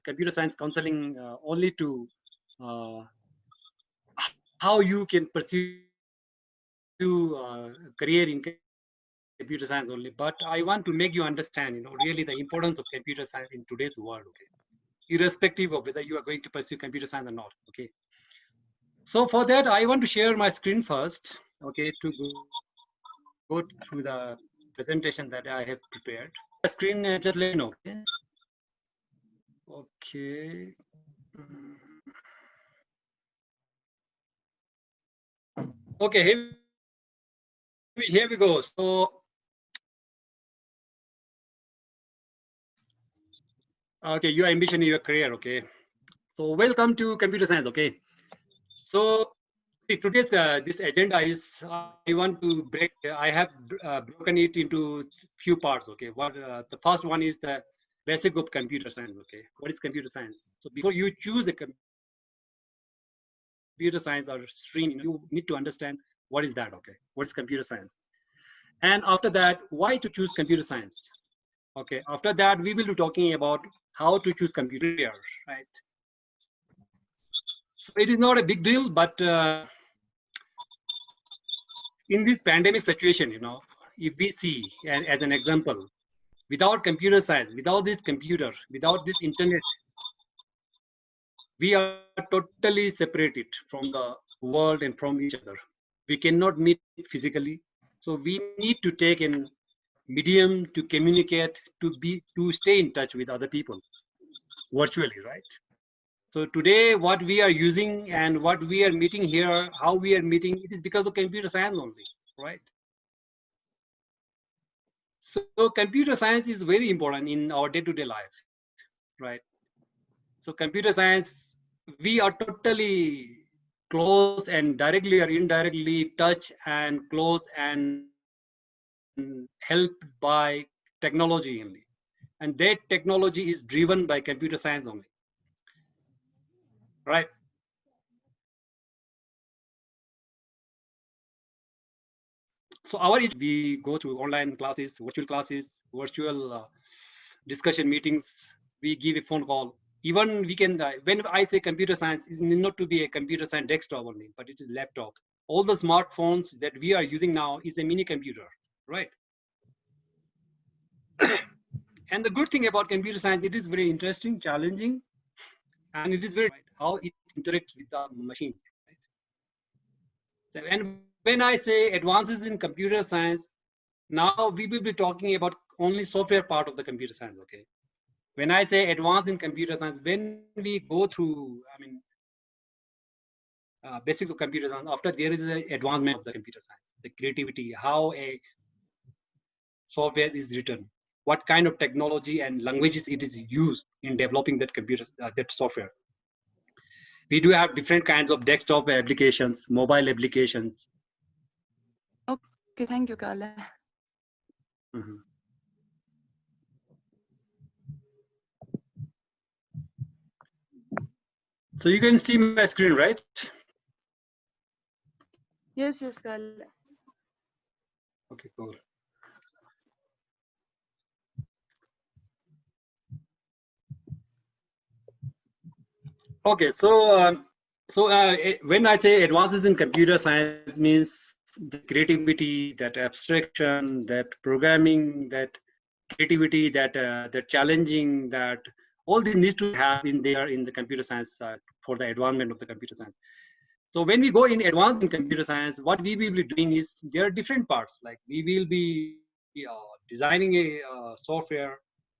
computer science counseling only to how you can pursue career in computer science only, but I want to make you understand, really the importance of computer science in today's world, okay? Irrespective of whether you are going to pursue computer science or not, okay? So for that, I want to share my screen first, okay, to go through the presentation that I have prepared. The screen, just let me know, okay? Okay. Okay, here we go. So, okay, your ambition in your career, okay? So welcome to computer science, okay? So today's this agenda is I want to break. I have broken it into few parts. Okay, what the first one is the basic of computer science. Okay, what is computer science? So before you choose a computer science or stream, you need to understand what is that. Okay, what is computer science? And after that, why to choose computer science? Okay, after that, we will be talking about how to choose computer, right? So it is not a big deal, but in this pandemic situation, if we see, and as an example, without computer science, without this computer, without this internet, we are totally separated from the world and from each other. We cannot meet physically. So we need to take a medium to communicate, to stay in touch with other people virtually, right? So today, what we are using and what we are meeting here, how we are meeting, it is because of computer science only, right? So computer science is very important in our day-to-day life, right? So computer science, we are totally close and directly or indirectly touch and close and helped by technology only. And that technology is driven by computer science only, right? So we go to online classes, virtual discussion meetings. We give a phone call. Even we can, when I say computer science, it need not to be a computer science desktop only, but it is laptop. All the smartphones that we are using now is a mini computer, right? And the good thing about computer science, it is very interesting, challenging, and it is very how it interacts with the machine. Right? So, and when I say advances in computer science, now we will be talking about only software part of the computer science. Okay. When I say advance in computer science, when we go through, basics of computer science, after there is an advancement of the computer science, the creativity, how a software is written, what kind of technology and languages it is used in developing that that software. We do have different kinds of desktop applications, mobile applications. Okay, thank you, Kalle. Mm-hmm. So you can see my screen, right? Yes, Kalle. Okay, cool. Okay, so when I say advances in computer science means the creativity, that abstraction, that programming, that creativity, that challenging, that all these needs to have in there in the computer science for the advancement of the computer science. So when we go in advanced in computer science, what we will be doing is there are different parts. Like we will be designing a software,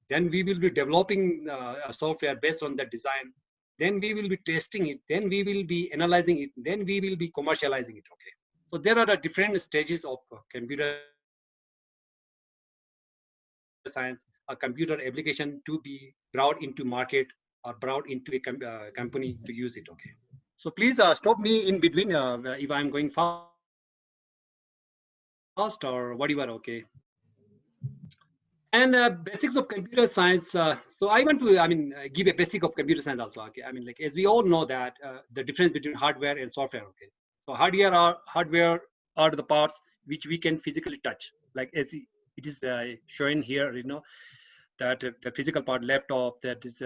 then we will be developing a software based on that design. Then we will be testing it. Then we will be analyzing it. Then we will be commercializing it. Okay. So there are the different stages of computer science, a computer application to be brought into market or brought into a company to use it. Okay. So please stop me in between if I'm going fast or whatever. Okay. And basics of computer science. So I want to, give a basic of computer science also. Okay. Like as we all know that the difference between hardware and software. Okay. So hardware are the parts which we can physically touch, like as it is shown here. the physical part, laptop, that is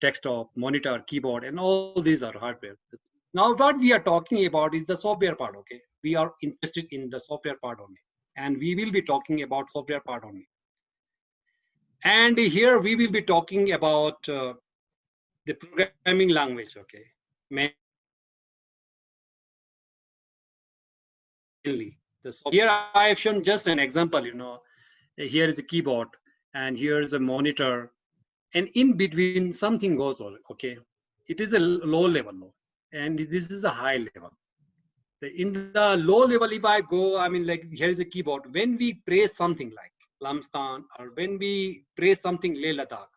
desktop, monitor, keyboard, and all these are hardware. Now what we are talking about is the software part. Okay, we are interested in the software part only, and we will be talking about software part only. And here we will be talking about the programming language. Okay, mainly. Here I have shown just an example. Here is a keyboard, and here is a monitor, and in between something goes on. Okay, it is a low level, and this is a high level. In the low level, if I go, I mean, like here is a keyboard. When we press something like Lamstan, or when we press something Leh Ladakh,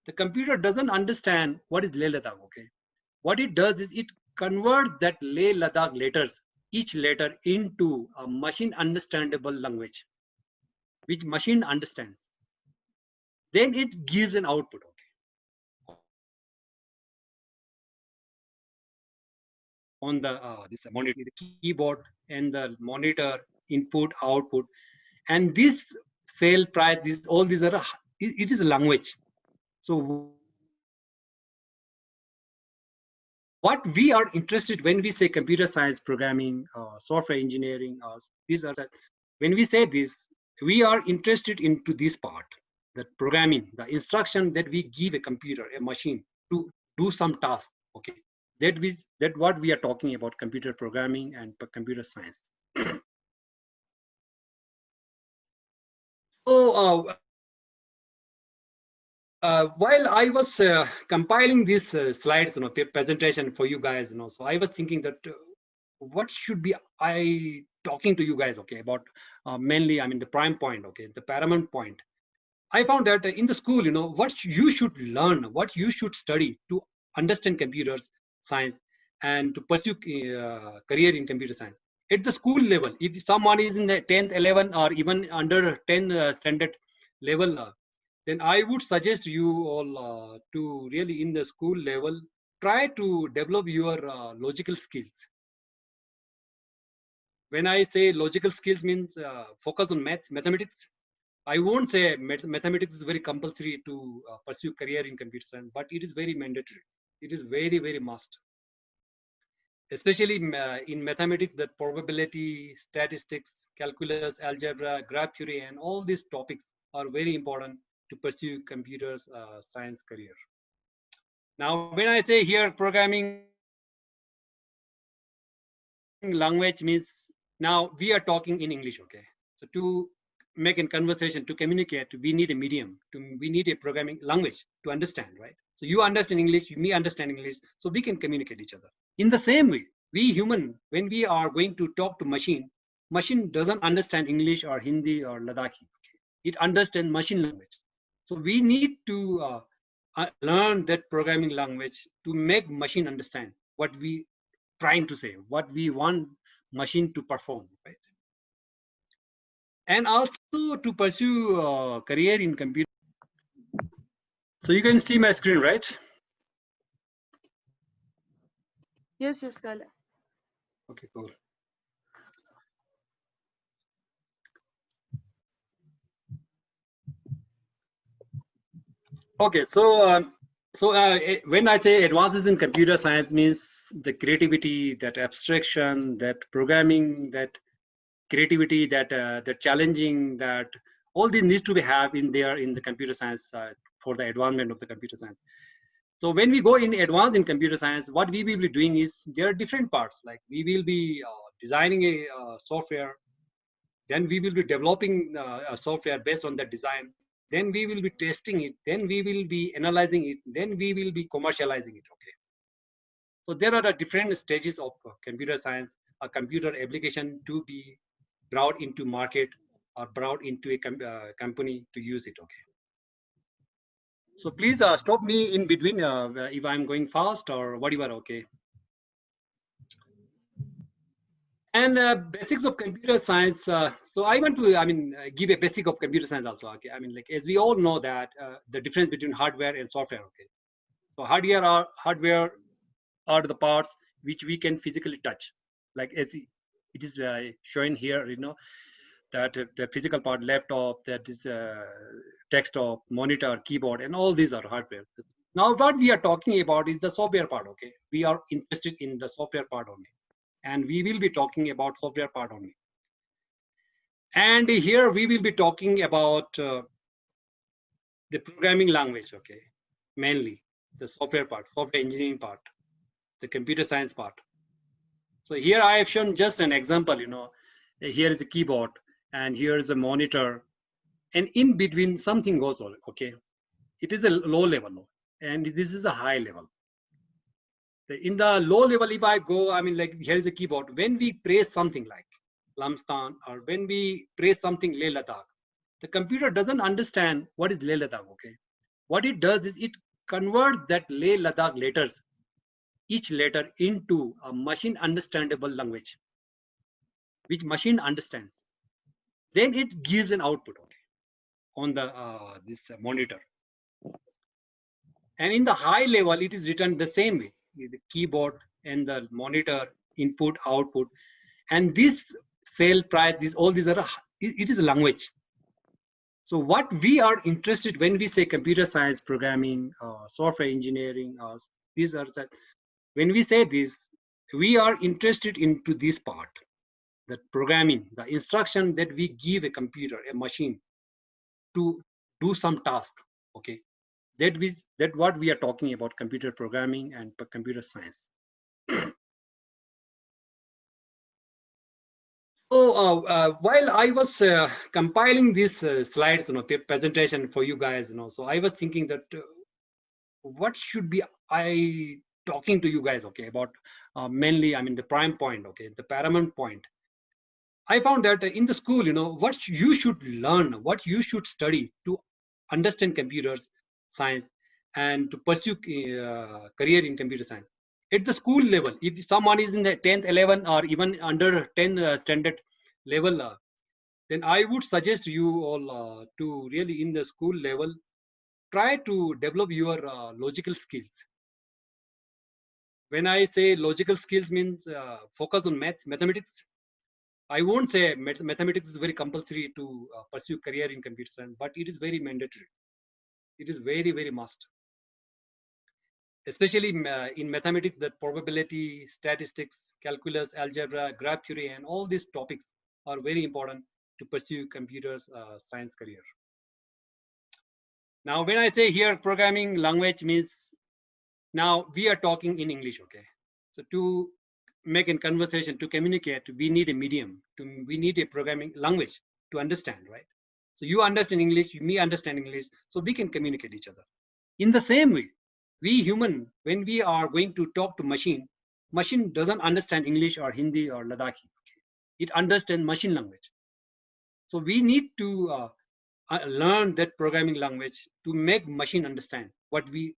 the computer doesn't understand what is Leh Ladakh. Okay, what it does is it converts that Leh Ladakh letters, each letter, into a machine understandable language, which machine understands. Then it gives an output. Okay, on the this monitor, the keyboard and the monitor, input, output, and this sale price, this all these are it is a language. So what we are interested when we say computer science, programming, software engineering, these are when we say this, we are interested into this part, the programming, the instruction that we give a computer, a machine, to do some task. Okay, that what we are talking about, computer programming and computer science. So while I was compiling these slides, presentation for you guys, so I was thinking that what should be I talking to you guys, okay, about mainly, I mean, the prime point, okay, the paramount point. I found that in the school, what you should learn, what you should study to understand computers science and to pursue career in computer science. At the school level, if someone is in the 10th, 11th, or even under 10 standard level, then I would suggest you all to really in the school level, try to develop your logical skills. When I say logical skills means focus on mathematics. I won't say mathematics is very compulsory to pursue career in computer science, but it is very mandatory. It is very, very must. Especially in mathematics, that probability, statistics, calculus, algebra, graph theory, and all these topics are very important to pursue computer science career. Now, when I say here programming language means, now we are talking in English, okay? So to make a conversation, to communicate, we need a medium, we need a programming language to understand, right? So you understand English, me understand English, so we can communicate each other. In the same way, we human, when we are going to talk to machine doesn't understand English or Hindi or Ladakhi. Okay? It understands machine language. So we need to learn that programming language to make machine understand what we trying to say, what we want machine to perform, right? And also to pursue career in computer. So you can see my screen, right? Yes, Kala. Okay, cool. Okay, so when I say advances in computer science means the creativity, that abstraction, that programming, that creativity, that challenging, that all these needs to be have in there in the computer science for the advancement of the computer science. So when we go in advance in computer science, what we will be doing is there are different parts. Like we will be designing a software, then we will be developing a software based on that design. Then we will be testing it. Then we will be analyzing it. Then we will be commercializing it. Okay. So there are the different stages of computer science, a computer application to be brought into market or brought into a company to use it. Okay. So please stop me in between if I'm going fast or whatever. Okay. And basics of computer science. So I want to, give a basic of computer science also. Okay. I mean, like as we all know that the difference between hardware and software. Okay. So hardware are the parts which we can physically touch, like as it is shown here. that the physical part, laptop, that is desktop, monitor, keyboard, and all these are hardware. Now what we are talking about is the software part. Okay, we are interested in the software part only, and we will be talking about software part only. And here we will be talking about the programming language. Okay, mainly the software part, software engineering part, the computer science part. So here I have shown just an example. Here is a keyboard, and here is a monitor, and in between something goes on. Okay, it is a low level, and this is a high level. In the low level, if I go, I mean, like here is a keyboard. When we press something like Lamstan, or when we press something Leh Ladakh, the computer doesn't understand what is Leh Ladakh. Okay, what it does is it converts that Leh Ladakh letters, each letter, into a machine understandable language, which machine understands. Then it gives an output, okay, on the this monitor. And in the high level, it is written the same way: the keyboard and the monitor, input, output, and this sale price, all these are it is a language. So what we are interested when we say computer science, programming, software engineering, these are when we say this, we are interested into this part, that programming, the instruction that we give a computer, a machine, to do some task. Okay, that what we are talking about, computer programming and computer science. So while I was compiling these slides, presentation for you guys, so I was thinking that what should be I talking to you guys, okay, about mainly, I mean, the prime point, okay, the paramount point. I found that in the school, what you should learn, what you should study to understand computers science and to pursue career in computer science. At the school level, if someone is in the 10th, 11th, or even under 10 standard level, then I would suggest you all to really, in the school level, try to develop your logical skills. When I say logical skills, means focus on mathematics. I won't say mathematics is very compulsory to pursue career in computer science, but it is very mandatory. It is very, very must. Especially in mathematics, that probability, statistics, calculus, algebra, graph theory, and all these topics are very important to pursue computer science career. Now, when I say here programming language means, now we are talking in English, okay? So to make a conversation, to communicate, we need a medium, we need a programming language to understand, right? So you understand English, me understand English, so we can communicate each other. In the same way, we human, when we are going to talk to machine doesn't understand English or Hindi or Ladakhi. Okay? It understands machine language. So we need to learn that programming language to make machine understand what we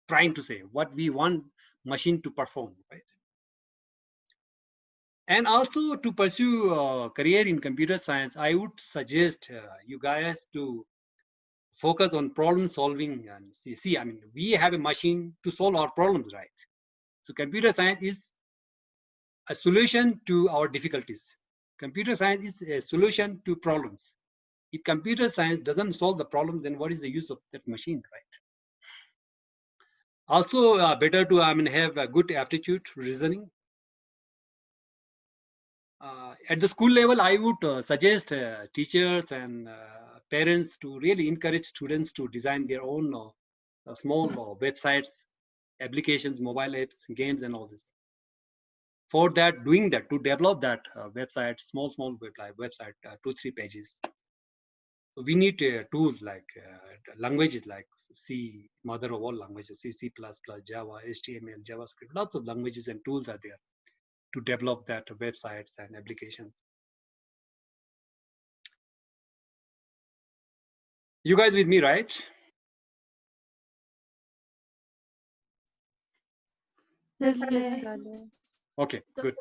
trying to say, what we want machine to perform, right? And also to pursue a career in computer science, I would suggest you guys to focus on problem solving and see, I mean, we have a machine to solve our problems, right? So computer science is a solution to our difficulties. Computer science is a solution to problems. If computer science doesn't solve the problem, then what is the use of that machine, right? Also, better to have a good aptitude reasoning. At the school level, I would suggest teachers and parents to really encourage students to design their own small websites, applications, mobile apps, games, and all this. For that, doing that, to develop that website, small website, 2-3 pages. So we need tools like languages like C, mother of all languages, C, C++, Java, HTML, JavaScript. Lots of languages and tools are there to develop that websites and applications. You guys with me, right? Yes, Kale. Okay, good.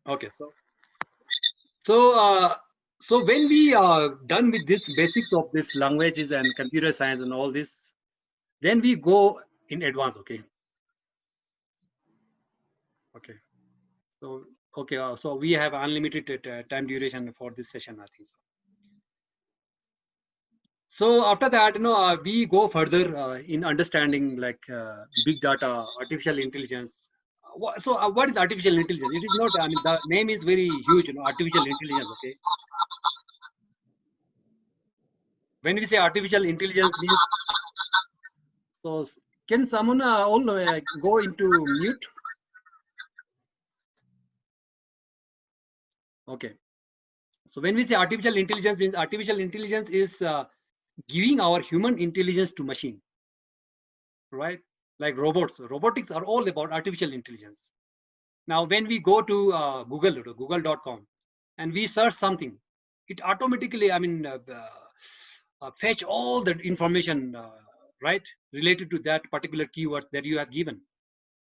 Okay, so when we are done with this basics of this languages and computer science and all this, then we go in advance. Okay. So Okay, so we have unlimited time duration for this session, I think so. So after that, we go further in understanding like big data, artificial intelligence. What is artificial intelligence? It is not, I mean, the name is very huge, artificial intelligence, okay? When we say artificial intelligence means, so can someone all go into mute? Okay. So when we say artificial intelligence means artificial intelligence is giving our human intelligence to machine, right? Like robots. Robotics are all about artificial intelligence. Now, when we go to google.com, and we search something, it automatically, I mean, fetch all the information, right, related to that particular keyword that you have given.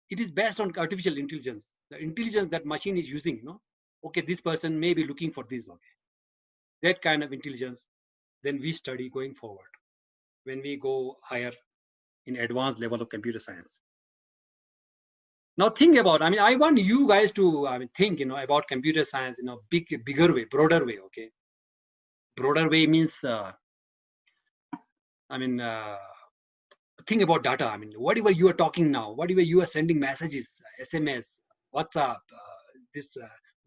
It is based on artificial intelligence, the intelligence that machine is using. Okay, this person may be looking for this. Okay, that kind of intelligence. Then we study going forward when we go higher in advanced level of computer science. Now think about, I mean, I want you guys to, I mean, think, about computer science in a bigger way, broader way, okay? Broader way means, I mean, think about data. I mean, whatever you are talking now, whatever you are sending messages, SMS, WhatsApp, this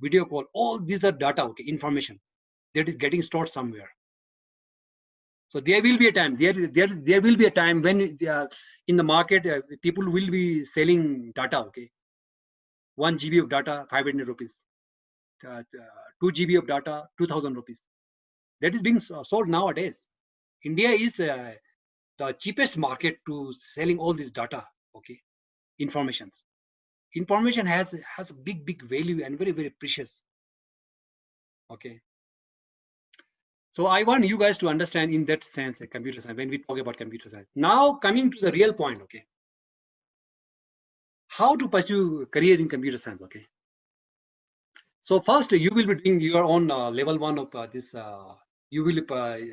video call, all these are data, okay, information that is getting stored somewhere. So there will be a time, there will be a time when in the market, people will be selling data, okay? 1 GB of data, 500 rupees. 2 GB of data, 2000 rupees. That is being sold nowadays. India is the cheapest market to selling all this data, okay? Informations. Information has a big value and very precious, okay? So I want you guys to understand in that sense, computer science, when we talk about computer science. Now coming to the real point, okay? How to pursue career in computer science, okay? So first, you will be doing your own level 1 of this. You will be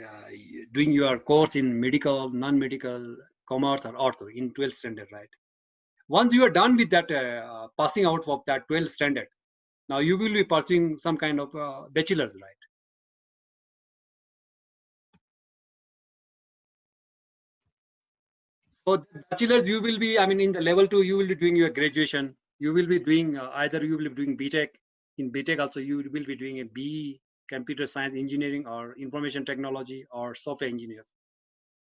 doing your course in medical, non-medical, commerce, or arts in 12th standard, right? Once you are done with that, passing out of that 12th standard, now you will be pursuing some kind of bachelor's, right? So the bachelor's, you will be, I mean, in the level 2, you will be doing your graduation. You will be doing either you will be doing BTech. In BTech also, you will be doing a BE, computer science engineering, or information technology, or software engineers,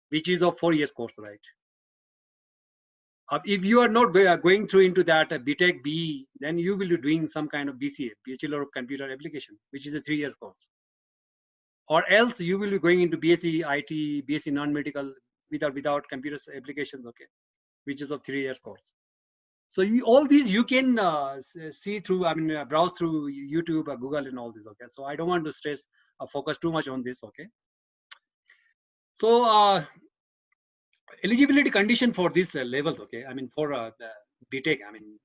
which is a 4 years course, right? If you are not going through into that BTech BE, then you will be doing some kind of BCA, Bachelor of Computer Application, which is a 3 years course. Or else you will be going into BSc IT, BSc non-medical without computer applications, okay, which is a 3 years course. So all these you can see through, I mean, browse through YouTube or Google and all this, okay? So I don't want to stress focus too much on this, okay? So eligibility condition for these levels, okay? I mean, for the BTech, I mean,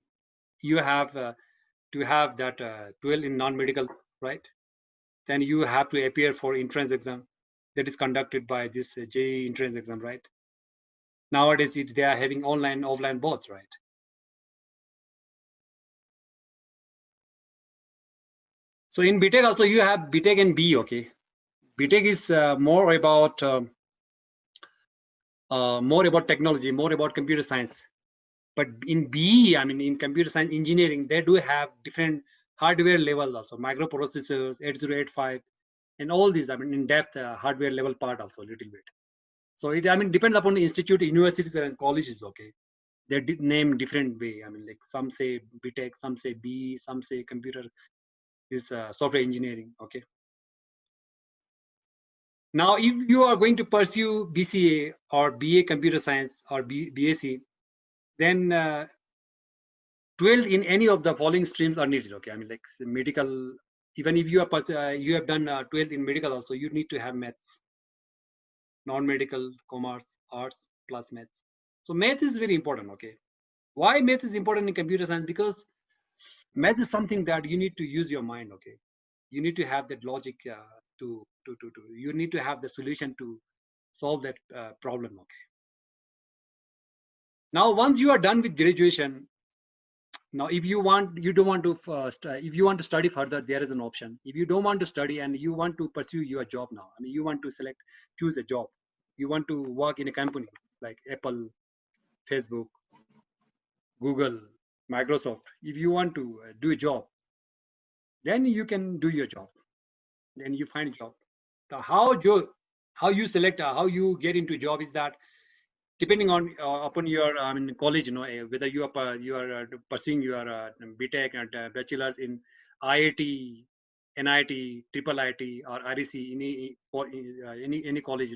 you have to have that 12 in non-medical, right? Then you have to appear for entrance exam that is conducted by this JEE entrance exam, right? Nowadays, they are having online, offline both, right? So in BTech also you have BTech and B, okay? BTech is more about technology, more about computer science. But in BE, I mean, in computer science engineering, they do have different hardware levels also, microprocessors, 8085, and all these, I mean, in depth hardware level part also a little bit. So it, I mean, depends upon the institute, universities, and colleges, okay? They name different way. I mean, like some say BTech, some say BE, some say computer is software engineering, okay? Now, if you are going to pursue BCA or BA computer science or BSc, then 12 in any of the following streams are needed, okay? I mean, like medical, even if you are you have done 12 in medical also, you need to have maths, non-medical, commerce, arts, plus maths. So maths is very important, okay? Why maths is important in computer science? Because maths is something that you need to use your mind, okay? You need to have that logic you need to have the solution to solve that problem, okay? Now, once you are done with graduation, Now, if you want, you don't want to, if you want to study further, there is an option. If you don't want to study and you want to pursue your job now, I mean, you want to choose a job. You want to work in a company like Apple, Facebook, Google, Microsoft. If you want to do a job, then you can do your job. Then you find a job. The how you select, how you get into a job is that depending on upon your college, whether you are pursuing your BTech and bachelor's in IIT, NIT, Triple IT, or REC, any college,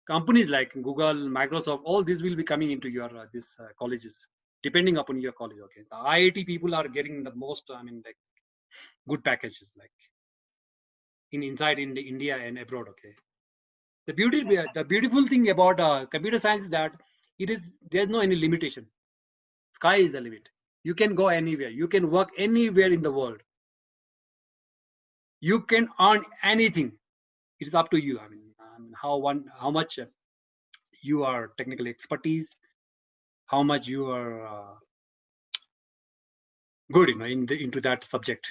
companies like Google, Microsoft, all these will be coming into your these colleges, depending upon your college. Okay, the IIT people are getting the most, like good packages, like inside in India and abroad. Okay, the beautiful thing about computer science is that there's no any limitation. Sky is the limit. You can go anywhere. You can work anywhere in the world. You can earn anything. It's up to you. How much you are technical expertise, how much you are good, into that subject.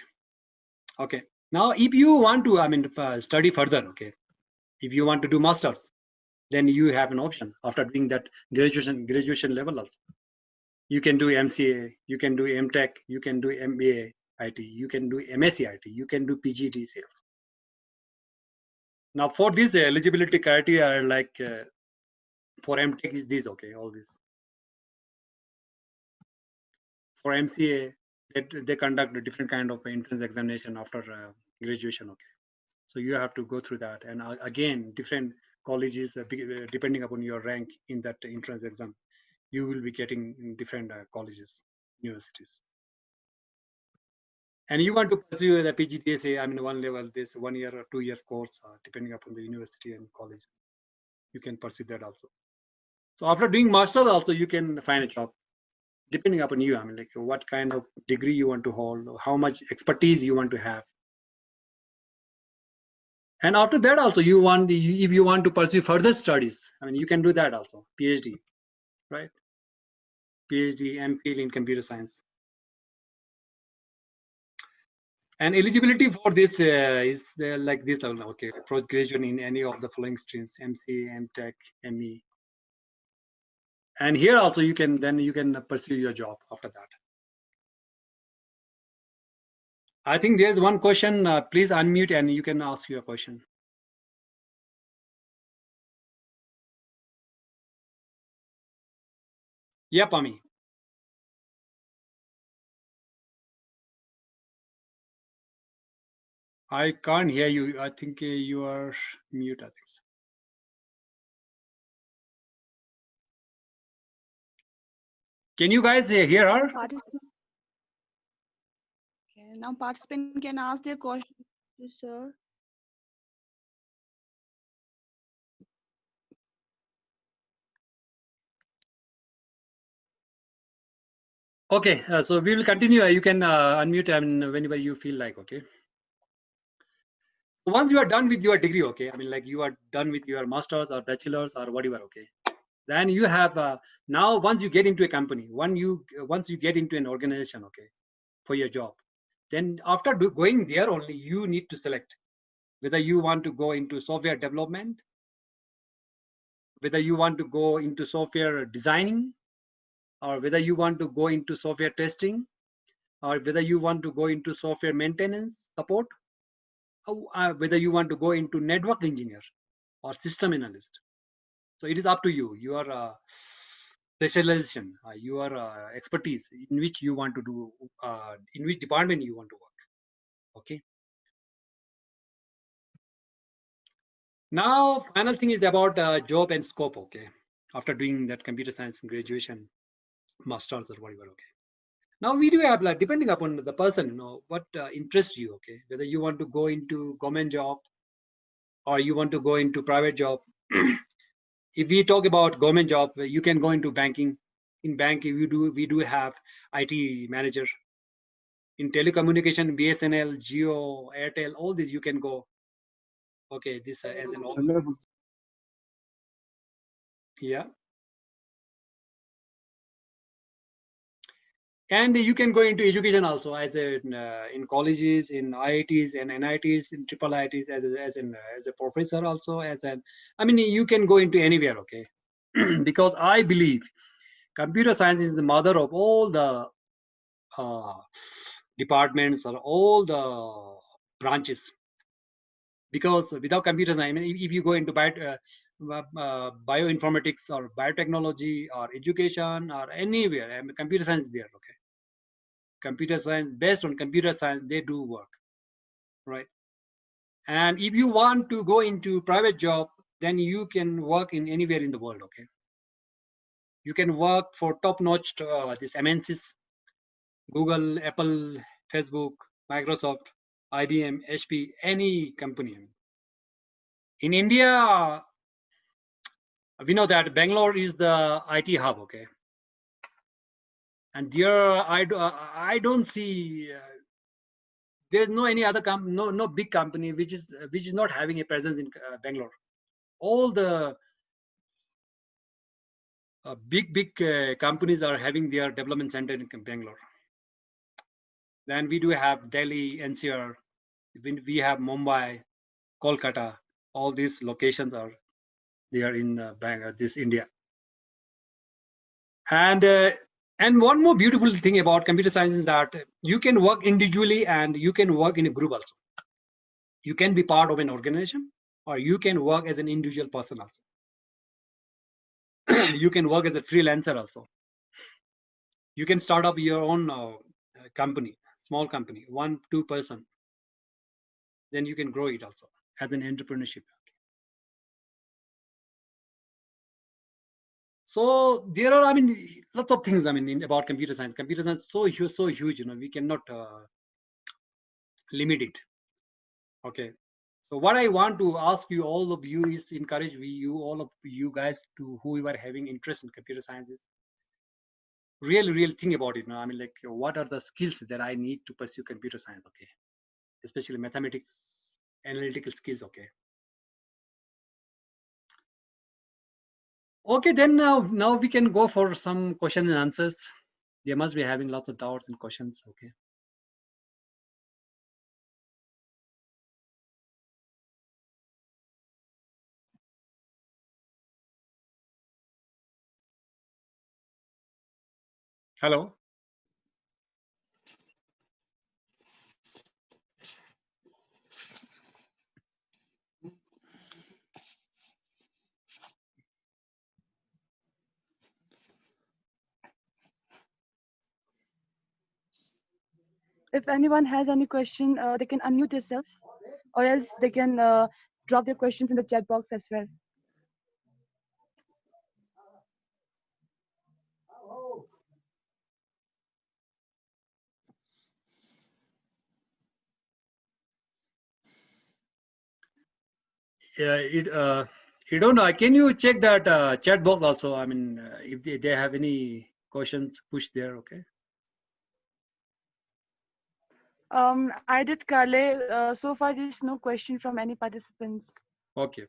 Okay. Now, if you want to, study further, okay, if you want to do masters, then you have an option after doing that graduation level also. You can do MCA, you can do MTech, you can do MBA IT, you can do MSc IT, you can do PGD sales. Now, for this eligibility criteria, like for MTech is this, okay, all this. For MCA, they conduct a different kind of entrance examination after graduation, okay. So you have to go through that, and again, different colleges, depending upon your rank in that entrance exam, you will be getting in different colleges, universities. And you want to pursue the PGDSA, one level, this 1 year or 2 year course, depending upon the university and college, you can pursue that also. So after doing master's also, you can find a job, depending upon you. Like what kind of degree you want to hold, how much expertise you want to have. And after that also, if you want to pursue further studies, you can do that also, PhD, right? PhD, MPhil in computer science. And eligibility for this is like this level, okay, post-graduate in any of the following streams: MC, MTech, ME. And here also you can pursue your job after that. I think there's one question. Please unmute and you can ask your question. Yeah, Pami. I can't hear you. I think you are mute, I think so. Can you guys hear her? Okay, now participant can ask their question, sir. Okay, so we will continue. You can unmute whenever you feel like, okay. Once you are done with your degree, okay, like you are done with your master's or bachelor's or whatever, okay, then you have now once you get into a company, once you get into an organization, okay, for your job, then after going there only, you need to select whether you want to go into software development, whether you want to go into software designing, or whether you want to go into software testing, or whether you want to go into software maintenance support, whether you want to go into network engineer or system analyst. So it is up to you, your specialization, your expertise, in which you want to do, in which department you want to work. Okay. Now, final thing is about job and scope. Okay. After doing that computer science graduation, masters or whatever. Okay. Now we do have, like, depending upon the person, what interests you. Okay. Whether you want to go into government job or you want to go into private job. If we talk about government job, you can go into banking. In bank, we do have IT manager. In telecommunication, BSNL, Geo, Airtel, all these you can go. Okay, this as an option. Yeah. And you can go into education also as in colleges, in IITs and NITs, in triple IITs as a professor also I mean you can go into anywhere, okay. Because I believe computer science is the mother of all the uh, departments or all the branches. Because without computer science, I mean, if you go into bioinformatics or biotechnology or education or anywhere, I mean, computer science is there, okay. Computer science, based on computer science, they do work, right? And if you want to go into private job, then you can work in anywhere in the world, okay. You can work for top-notch this MNCs, Google, Apple, Facebook, Microsoft, IBM, HP, any company. In India, we know that Bangalore is the IT hub, okay. And there, I don't see there's no any other no big company which is not having a presence in Bangalore. All the big companies are having their development center in Bangalore. Then we do have Delhi, NCR, we have Mumbai, Kolkata. All these locations are there in this India. And one more beautiful thing about computer science is that you can work individually and you can work in a group also. You can be part of an organization, or you can work as an individual person also. You can work as a freelancer also. You can start up your own company, small company, 1-2 person. Then you can grow it also as an entrepreneurship. So there are, I mean, lots of things. I mean, about computer science. Computer science so huge. You know, we cannot limit it. Okay. So what I want to ask you, all of you, is encourage all of you guys to who are having interest in computer sciences. Really think about it now. I mean, like, what are the skills that I need to pursue computer science? Okay, especially mathematics, analytical skills. Okay, then now we can go for some question and answers. They must be having lots of doubts and questions. Okay. Hello. If anyone has any question, they can unmute themselves, or else they can drop their questions in the chat box as well. Yeah, you don't know. Can you check that chat box also? I mean, if they have any questions, push there. Okay. I did, Kale. So far, there's no question from any participants. Okay.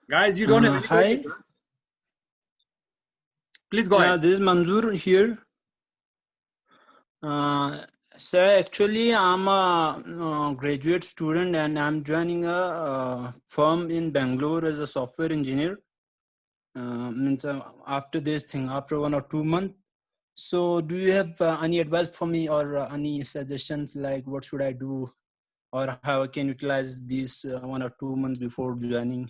Guys, you don't have any Hi. questions, huh? Please go ahead. This is Manzoor here. Sir, actually, I'm a graduate student and I'm joining a firm in Bangalore as a software engineer. Means after this thing, after 1 or 2 months. So, do you have any advice for me or any suggestions like what should I do or how I can utilize these 1 or 2 months before joining?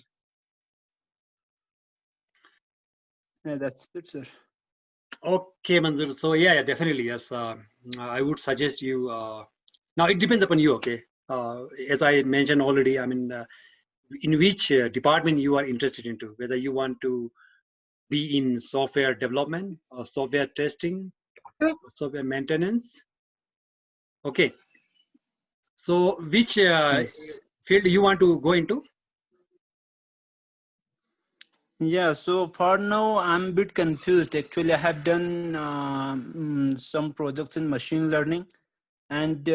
Yeah, that's it, sir. Okay, Manzoor. So yeah, definitely yes. I would suggest you. Now it depends upon you. Okay. As I mentioned already, I mean, in which department you are interested into, whether you want to be in software development or software testing, or software maintenance. Okay. So which Yes. field you want to go into? Yeah, so for now, I'm a bit confused. Actually, I have done some projects in machine learning and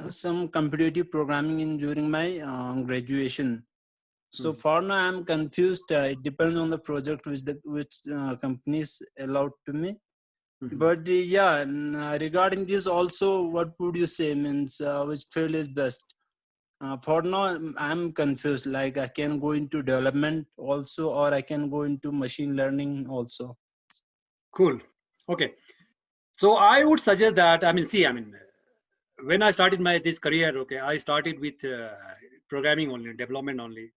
some competitive programming during my graduation. So for now I'm confused. It depends on the project which companies allowed to me. But yeah, regarding this also, what would you say, means which field is best? For now I'm confused, like I can go into development also, or I can go into machine learning also. Cool. Okay. So I would suggest that, I mean, see, I mean, when I started this career, okay, I started with programming only, development only.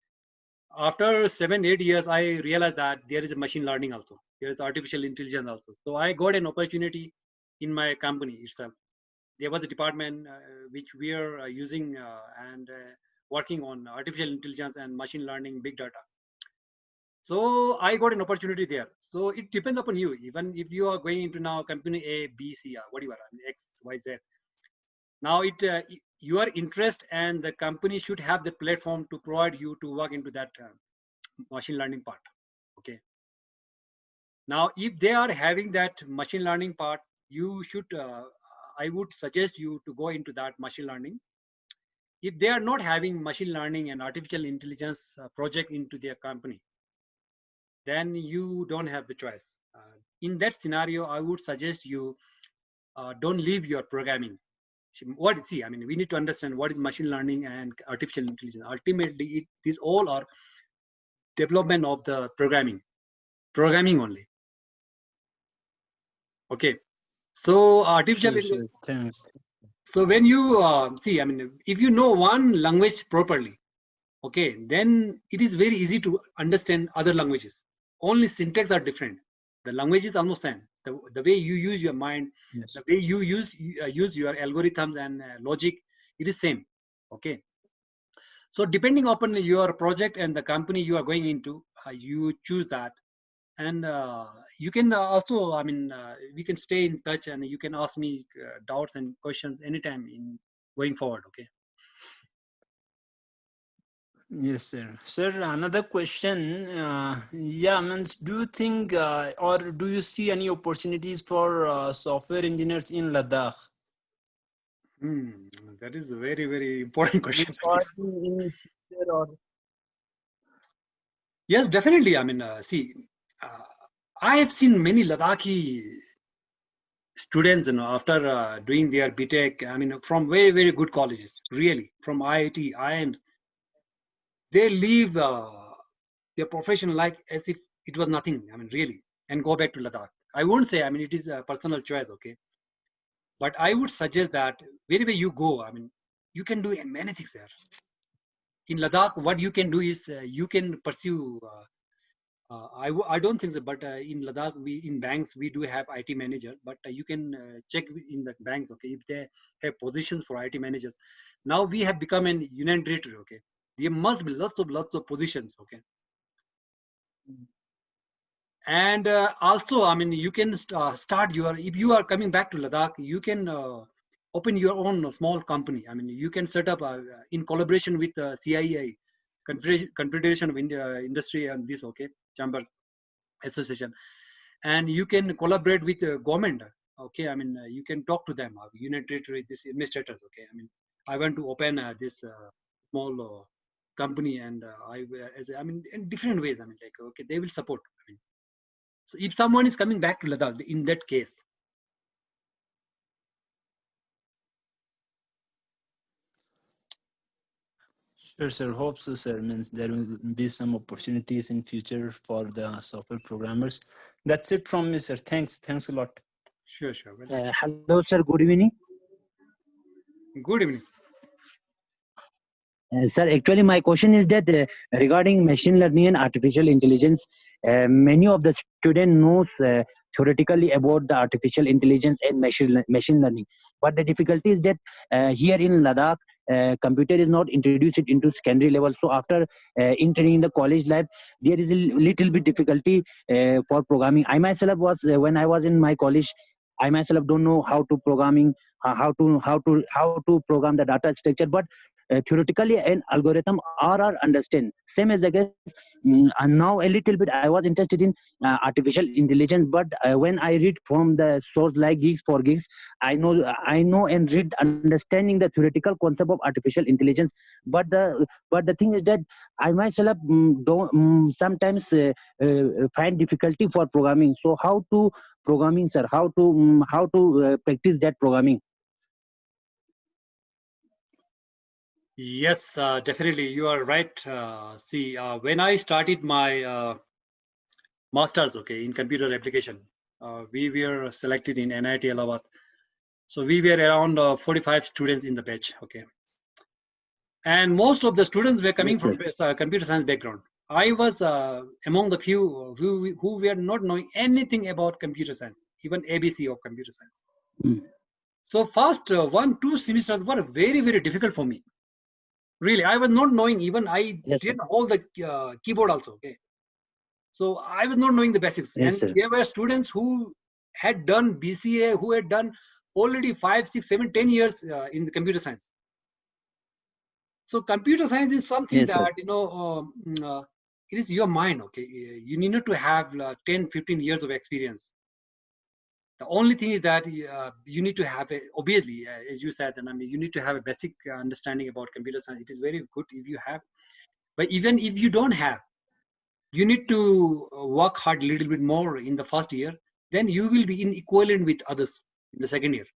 After 7-8 years, I realized that there is a machine learning also. There is artificial intelligence also. So I got an opportunity in my company itself. There was a department which we are using and working on artificial intelligence and machine learning, big data. So I got an opportunity there. So it depends upon you. Even if you are going into now company A, B, C, whatever, I mean, X, Y, Z. Now your interest and the company should have the platform to provide you to work into that machine learning part. Okay. Now, if they are having that machine learning part, you should, I would suggest you to go into that machine learning. If they are not having machine learning and artificial intelligence project into their company, then you don't have the choice. In that scenario, I would suggest you don't leave your programming. I mean, we need to understand what is machine learning and artificial intelligence. Ultimately, these all are development of the programming only. Okay. So artificial intelligence. Thanks. So when you see, I mean, if you know one language properly, okay, then it is very easy to understand other languages. Only syntax are different. The language is almost same. The way you use your mind, Yes. the way you use your algorithms and logic, it is same. Okay. So depending upon your project and the company you are going into, you choose that. And you can also, I mean, we can stay in touch and you can ask me doubts and questions anytime in going forward. Okay. Yes, sir. Sir, another question. Yeah, means do you think or do you see any opportunities for software engineers in Ladakh? That is a very, very important question. Means or in future or Yes, definitely. I mean, see, I have seen many Ladakhi students, after doing their BTech, I mean, from very, very good colleges, really, from IIT, IIMs, they leave their profession like as if it was nothing, I mean, really, and go back to Ladakh. I won't say, I mean, it is a personal choice, okay? But I would suggest that wherever you go, I mean, you can do many things there. In Ladakh, what you can do is you can pursue I don't think so, but in Ladakh, in banks we do have IT managers, but you can check in the banks, okay, if they have positions for IT managers. Now we have become an union territory, okay. There must be lots of positions, okay. And also, I mean, you can start your, if you are coming back to Ladakh, you can open your own small company. I mean, you can set up in collaboration with CII, Confederation of Industry and this, okay, Chambers Association, and you can collaborate with government. Okay, I mean, you can talk to them, union territory, these administrators. Okay, I mean, I want to open this small company, and I mean, in different ways. I mean, like, okay, they will support. I mean, so if someone is coming back to Ladakh, in that case. Sure, sir. Hope so, sir. Means there will be some opportunities in future for the software programmers. That's it from me, sir. Thanks. Thanks a lot. Sure. Well, Hello, sir. Good evening. good evening. Sir, actually, my question is that regarding machine learning and artificial intelligence, many of the student knows theoretically about the artificial intelligence and machine learning, but the difficulty is that here in Ladakh, computer is not introduced into secondary level. So after entering the college life, there is a little bit difficulty for programming. I myself was when I was in my college, I myself don't know how to programming, how to program the data structure, but theoretically an algorithm are understand. Same as I guess and now a little bit I was interested in artificial intelligence, but when I read from the source like Geeks for Geeks, I know and read understanding the theoretical concept of artificial intelligence. But the thing is that I myself don't sometimes find difficulty for programming. So how to programming, sir? How to practice that programming? Yes, definitely. You are right. See, when I started my masters, okay, in computer application, we were selected in NIT Allahabad. So we were around 45 students in the batch, okay. And most of the students were coming Yes, from sir. computer science background. I was among the few who were not knowing anything about computer science, even ABC of computer science. Mm. So first 1-2 semesters were very, very difficult for me. Really, I was not knowing, even I Yes, sir. didn't hold the keyboard also, okay. So I was not knowing the basics. Yes, And sir. there were students who had done BCA, who had done already 5, 6, 7, 10 years in the computer science. So computer science is something Yes, sir. that, it is your mind, okay. You need not to have 10, 15 years of experience. The only thing is that you need to have obviously, as you said, and I mean, you need to have a basic understanding about computer science. It is very good if you have, but even if you don't have, you need to work hard a little bit more in the first year. Then you will be in equivalent with others in the second year.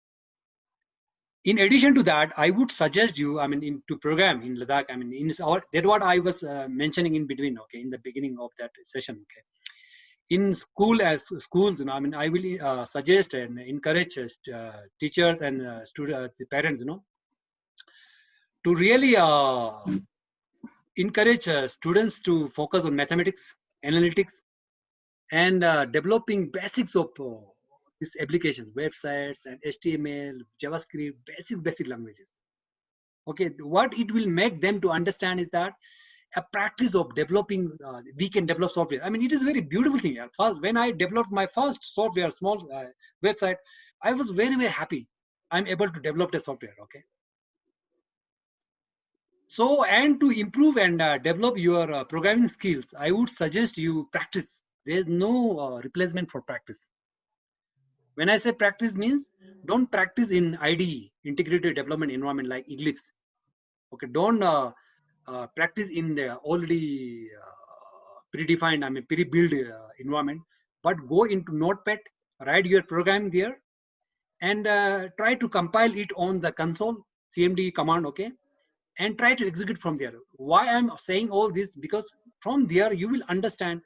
In addition to that, I would suggest you, I mean, to program in Ladakh. I mean, that's what I was mentioning in between, okay, in the beginning of that session, okay. In schools, I mean, I will suggest and encourage teachers and the parents, to really encourage students to focus on mathematics, analytics, and developing basics of these applications, websites, and HTML, JavaScript, basic languages. Okay, what it will make them to understand is that a practice of developing, we can develop software. I mean, it is a very beautiful thing. First, when I developed my first software, small website, I was very, very happy. I'm able to develop the software, okay. So, and to improve and develop your programming skills, I would suggest you practice. There's no replacement for practice. When I say practice means, don't practice in IDE, integrated development environment like Eclipse. Okay, don't practice in the already predefined, I mean, pre-built environment, but go into Notepad, write your program there, and try to compile it on the console, CMD command, okay, and try to execute from there. Why I'm saying all this? Because from there you will understand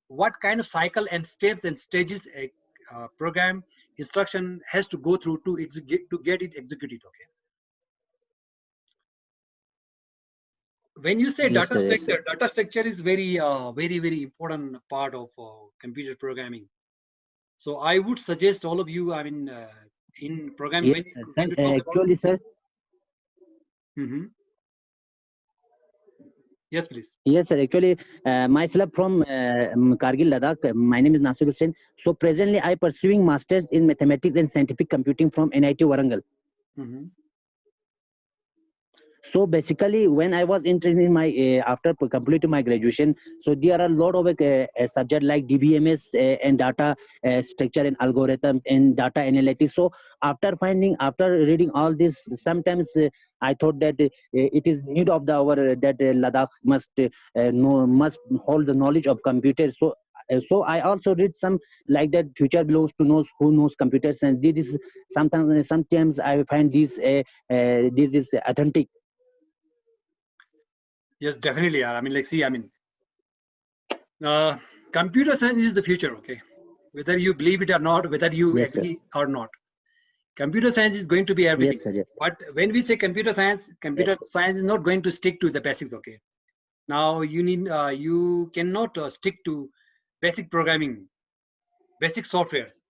what kind of cycle and steps and stages a program instruction has to go through to get it executed, okay. When you say Yes, sir. Yes, sir. data structure is very, very important part of computer programming. So I would suggest all of you, I mean, in programming, Yes, sir. when Sir, we talk about. actually, sir. Mhm. Yes, please. Yes, sir. Actually, myself from Kargil, Ladakh. My name is Nasir Hussain. So presently, I pursuing masters in mathematics and scientific computing from NIT Warangal. Mhm. So basically, when I was interested in my after completing my graduation, so there are a lot of subject like DBMS and data structure and algorithms and data analytics. So after reading all this, sometimes I thought that it is need of the our that Ladakh must hold the knowledge of computers. So I also read some like that future belongs to knows who knows computers, and this is sometimes I find this is authentic. Yes, definitely. I mean, like, see, I mean, computer science is the future, okay. Whether you believe it or not, whether you Yes, sir. agree or not, computer science is going to be everything. Yes, sir. Yes. But when we say computer science is not going to stick to the basics, okay. Now you cannot stick to basic programming, basic softwares.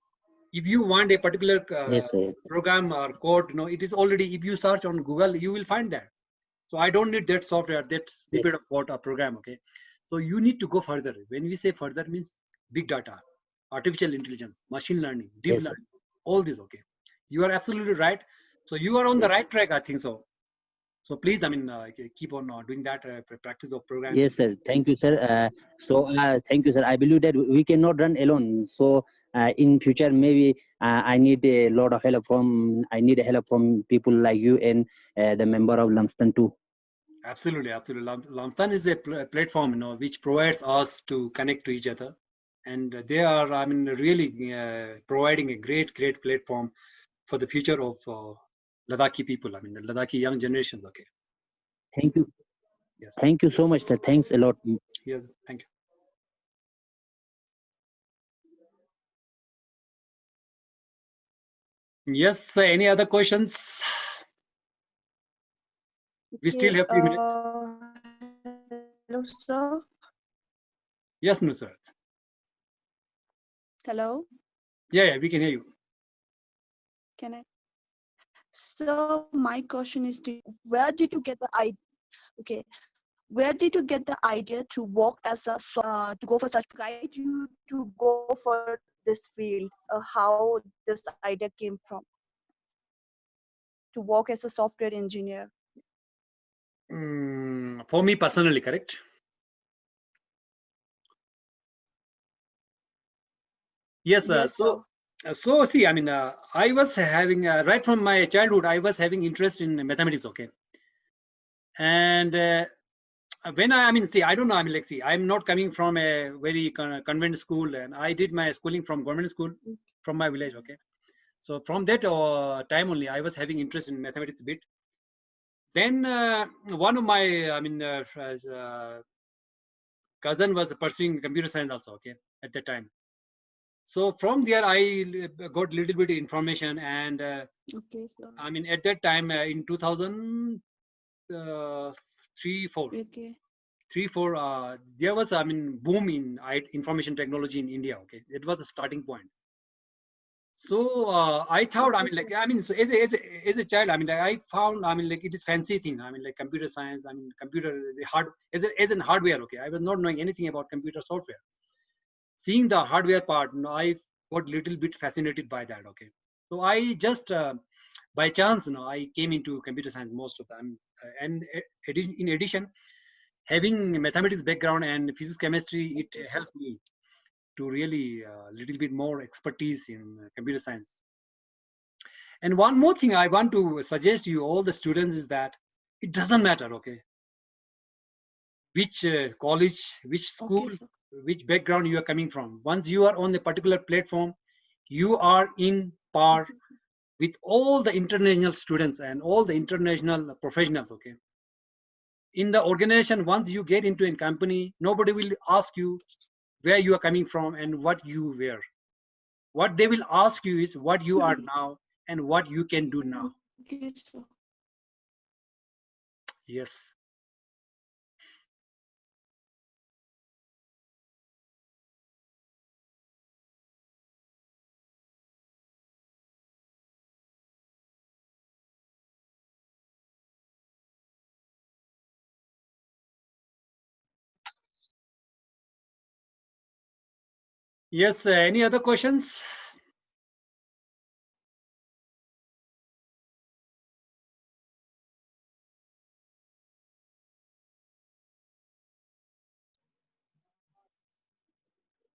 If you want a particular Yes, sir. program or code, it is already, if you search on Google, you will find that. So I don't need that software, that Yes. snippet of code or program, okay. So you need to go further. When we say further, means big data, artificial intelligence, machine learning, deep Yes, sir. learning, all this, okay. You are absolutely right. So you are on the Yes. right track, I think so. So please, I mean, keep on doing that practice of programming. Yes, sir. Thank you, sir. Thank you, sir. I believe that we cannot run alone. So, in future, maybe I need a lot of help from. I need help from people like you and the member of Lumsden too. Absolutely, absolutely. Lumsden is a platform, which provides us to connect to each other, and they are, I mean, really providing a great platform for the future of Ladakhi people. I mean, the Ladakhi young generations. Okay. Thank you. Yes. Thank you so much, sir. Thanks a lot. Yes. Thank you. Yes. So any other questions? We still have few minutes. Hello, sir. Yes, Nusrat. Hello. Yeah, we can hear you. Can I? So my question is, where did you get the idea? Okay, where did you get the idea to work as a to go for such guide you to go for this field? How this idea came from to work as a software engineer? For me personally, correct? Yes. Yes, So see, I mean, I was having right from my childhood, I was having interest in mathematics. Okay, and when I mean, see, I don't know. I mean, like, see, I'm not coming from a very convent school, and I did my schooling from government school from my village. Okay, so from that time only, I was having interest in mathematics a bit. Then one of my, I mean, cousin was pursuing computer science also. Okay, at that time. So from there, I got little bit information, and okay, sir. I mean, at that time in 2003, 4. Okay. 3, 4, there was, I mean, boom in information technology in India. Okay, it was a starting point. So I thought, I mean, like, I mean, so as a child, I mean, like, I found, I mean, like, it is fancy thing. I mean, like, computer science. I mean, computer, the as in hardware. Okay, I was not knowing anything about computer software. Seeing the hardware part, I got little bit fascinated by that. Okay, so I just by chance, I came into computer science most of the time, and in addition, having mathematics background and physics chemistry, it helped me to really little bit more expertise in computer science. And one more thing I want to suggest you all the students is that it doesn't matter, okay, which college, which school, Okay, which background you are coming from. Once you are on a particular platform, you are in par with all the international students and all the international professionals. Okay, in the organization, once you get into a company, nobody will ask you where you are coming from and what you wear. What they will ask you is what you are now and what you can do now. okay, sir. Yes. Yes. Any other questions?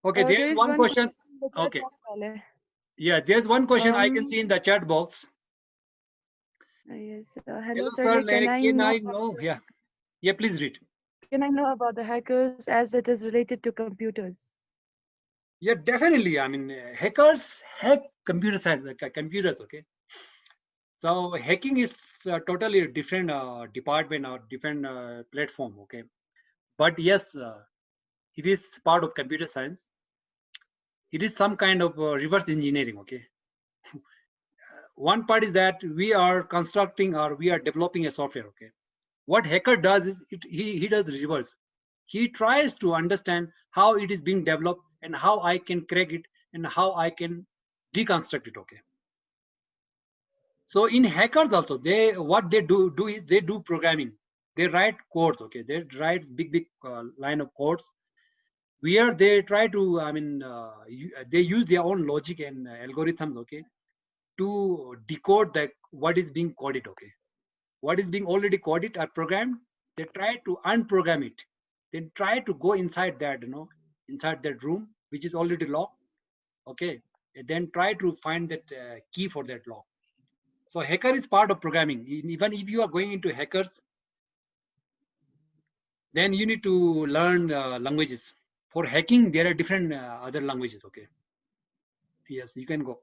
Okay, there There is is one one question. in the chat Okay. box वाले. Yeah, there's one question I can see in the chat box. Yes. Hello, Hello, sir. sir. Can I Can know? I know? Yeah. Yeah, please read. Can I know about the hackers as it is related to computers? Yeah, definitely. I mean, hackers hack computer science, computers. Okay. So hacking is totally a different department or different platform. Okay. But yes, it is part of computer science. It is some kind of reverse engineering. Okay. One part is that we are constructing or we are developing a software. Okay. What hacker does is he does reverse. He tries to understand how it is being developed and how I can crack it and how I can deconstruct it. Okay. So in hackers also, what they do is they do programming. They write codes. Okay. They write big line of codes where they try to, I mean, they use their own logic and algorithms. Okay, to decode what is being coded. Okay, what is being already coded or programmed, they try to unprogram it. They try to go inside that, inside that room, which is already locked. Okay. And then try to find that key for that lock. So hacker is part of programming. Even if you are going into hackers, then you need to learn languages. For hacking, there are different other languages. Okay. Yes, you can go.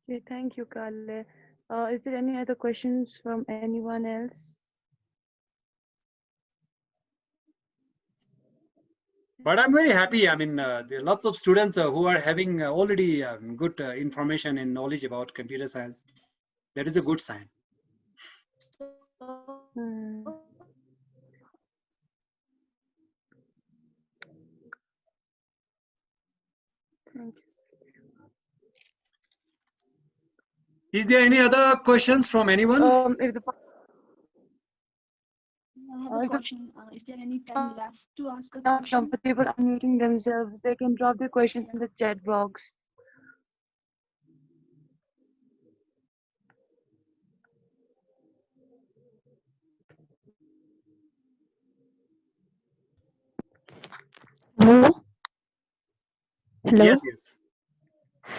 Okay, thank you, Kale. Is there any other questions from anyone else? But I'm very happy. I mean, there are lots of students who are having already good information and knowledge about computer science. That is a good sign. Hmm. Thank you. Is there any other questions from anyone? If the I have a if the question. Is there any time left to ask a not question? comfortable unmuting themselves, they can drop their questions in the chat box. Hello. Hello. Yes, yes.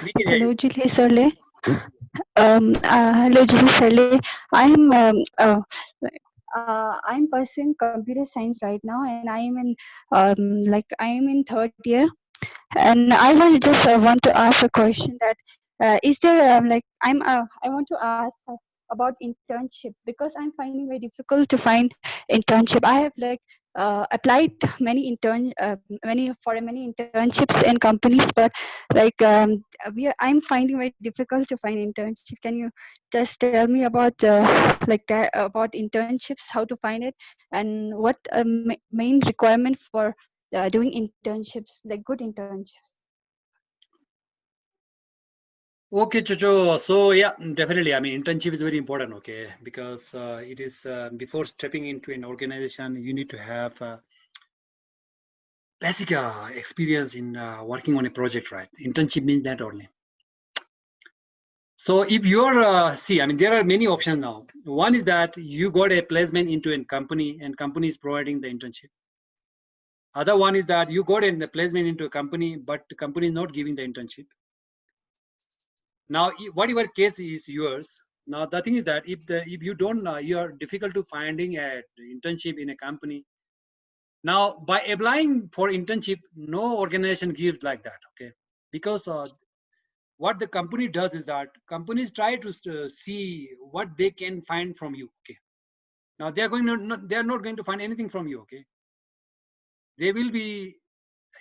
We can hear Hello, you. Julie Sarle. Hello, Julie Sarle. I'm pursuing computer science right now, and I am in third year. And I will just want to ask a question that is there I want to ask about internship, because I'm finding very difficult to find internship. I have applied many internships in companies, but I'm finding very difficult to find internship. Can you just tell me about about internships, how to find it, and what main requirement for doing internships, like good internships? Okay, Chocho. So yeah, definitely. I mean, internship is very important. Okay, because it is before stepping into an organization, you need to have basic experience in working on a project, right? Internship means that only. So if you're see, I mean, there are many options now. One is that you got a placement into a company, and company is providing the internship. Other one is that you got a placement into a company, but the company is not giving the internship. Now, whatever case is yours. Now, the thing is that if you don't, you are difficult to finding a internship in a company. Now, by applying for internship, no organization gives like that. Okay, because what the company does is that companies try to see what they can find from you. Okay, now they are they are not going to find anything from you. Okay, they will be,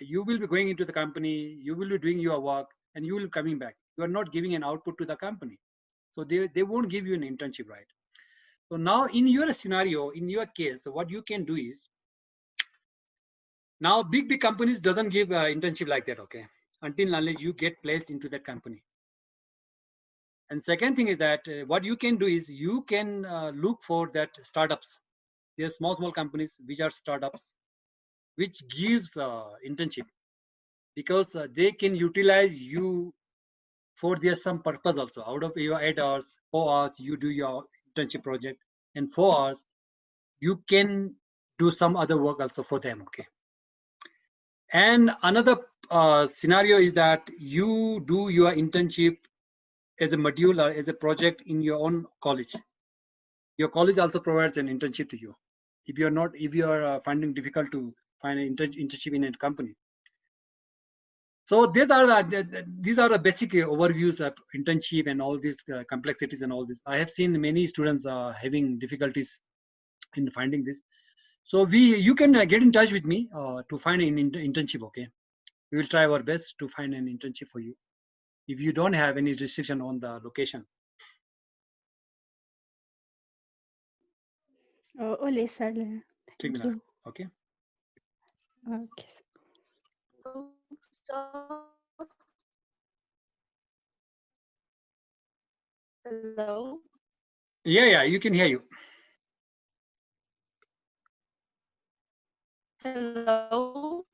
you will be going into the company, you will be doing your work, and you will be coming back. You are not giving an output to the company, so they won't give you an internship, right? So now in your scenario, in your case, what you can do is, now big companies doesn't give internship like that. Okay, until unless you get placed into that company. And second thing is that what you can do is you can look for that startups. There are small companies which are startups, which gives internship, because they can utilize you for their some purpose also. Out of your 8 hours, 4 hours you do your internship project, and 4 hours you can do some other work also for them. Okay. And another scenario is that you do your internship as a module or as a project in your own college. Your college also provides an internship to you if you are finding difficult to find an internship in a company. So these are the basic overviews of internship and all these complexities and all this. I have seen many students having difficulties in finding this. So you can get in touch with me to find an internship. Okay, we will try our best to find an internship for you if you don't have any restriction on the location. Ole, Sarle. Thank you. Okay. Okay. Hello. Yeah, you can hear you. Hello.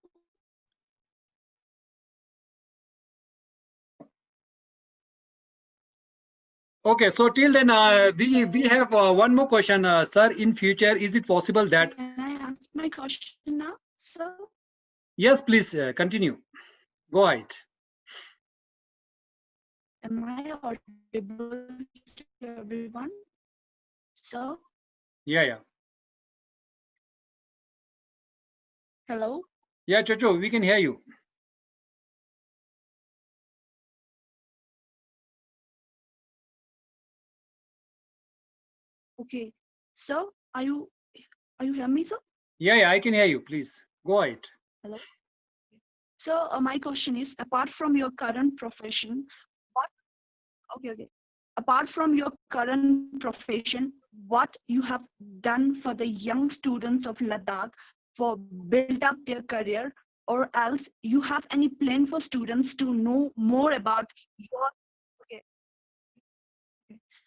Okay, so till then, we have one more question, sir. In future, is it possible that? Can I ask my question now, sir? Yes, please continue. Go ahead. Am I audible to everyone? Sir, Yeah, yeah, hello? yeah, Chocho, we can hear you. Okay. Sir, are you hearing me, sir? Yeah, yeah, I can hear you. Please go ahead. Hello? So my question is, apart from your current profession, what, okay. Apart from your current profession, what you have done for the young students of Ladakh for build up their career, or else you have any plan for students to know more about your, okay.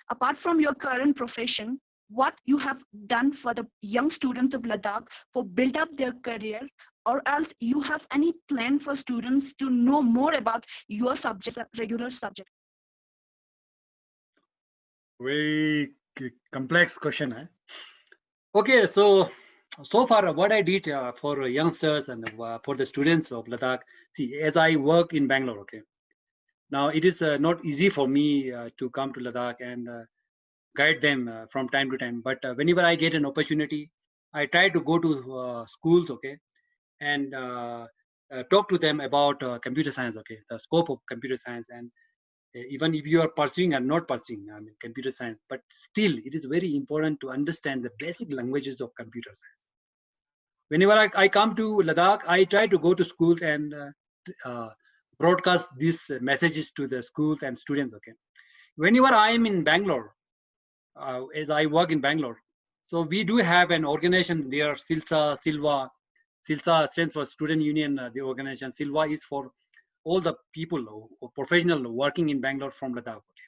Apart from your current profession, what you have done for the young students of Ladakh for build up their career, or else you have any plan for students to know more about your subject, regular subject. Very complex question, eh? Okay, so far what I did for youngsters and for the students of Ladakh. See, as I work in Bangalore, okay. Now it is not easy for me to come to Ladakh and guide them from time to time. But whenever I get an opportunity, I try to go to schools, okay, and talk to them about computer science, okay, the scope of computer science, and even if you are pursuing or not pursuing, I mean, computer science, but still it is very important to understand the basic languages of computer science. Whenever I come to Ladakh, I try to go to schools and broadcast these messages to the schools and students, okay. Whenever I am in Bangalore, as I work in Bangalore, so we do have an organization there, SILSA, Silva. SILSA stands for Student Union, the organization. Silva is for all the people or professional working in Bangalore from Ladakh. Okay.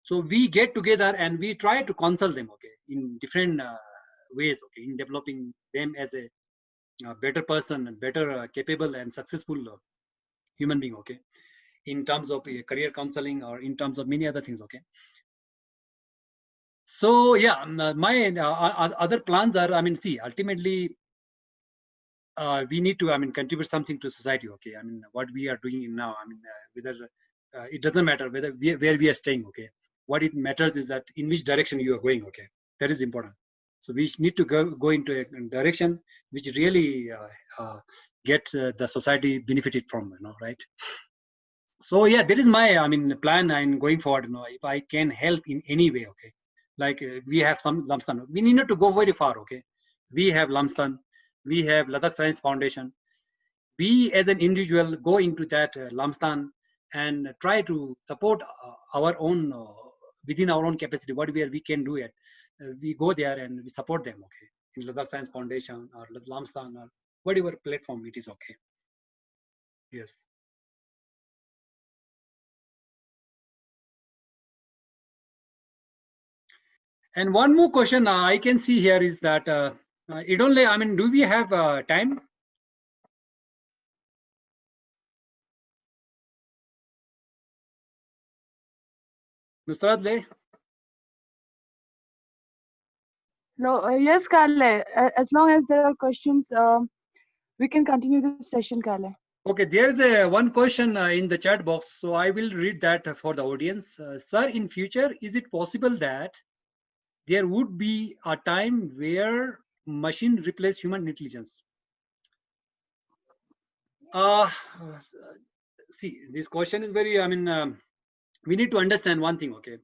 So we get together and we try to consult them, okay, in different ways, okay, in developing them as a better person, and better capable and successful human being, okay, in terms of career counseling or in terms of many other things, okay. So yeah, my other plans are, I mean, see, ultimately we need to, I mean, contribute something to society, okay. I mean, what we are doing now, I mean, whether it doesn't matter whether where we are staying, okay. What it matters is that in which direction you are going, okay. That is important. So we need to go into a direction which really get the society benefited from, right. So yeah, that is my, I mean, plan. I'm going forward, if I can help in any way, okay. Like we have some Lamstan, we need not to go very far, okay. We have Lamstan, we have Ladakh Science Foundation. We as an individual go into that Lamstan and try to support our own within our own capacity, what we can do it. We go there and we support them, okay, in Ladakh Science Foundation or Lamstan or whatever platform it is, okay. Yes. And one more question I can see here is that it only, I mean, do we have time? Nusrat Le? No, yes, Kale. As long as there are questions, we can continue this session, Kale. Okay, there is a one question in the chat box, so I will read that for the audience. Sir, in future, is it possible that there would be a time where machine replace human intelligence? Uh, see, this question is very, I mean, we need to understand one thing, okay.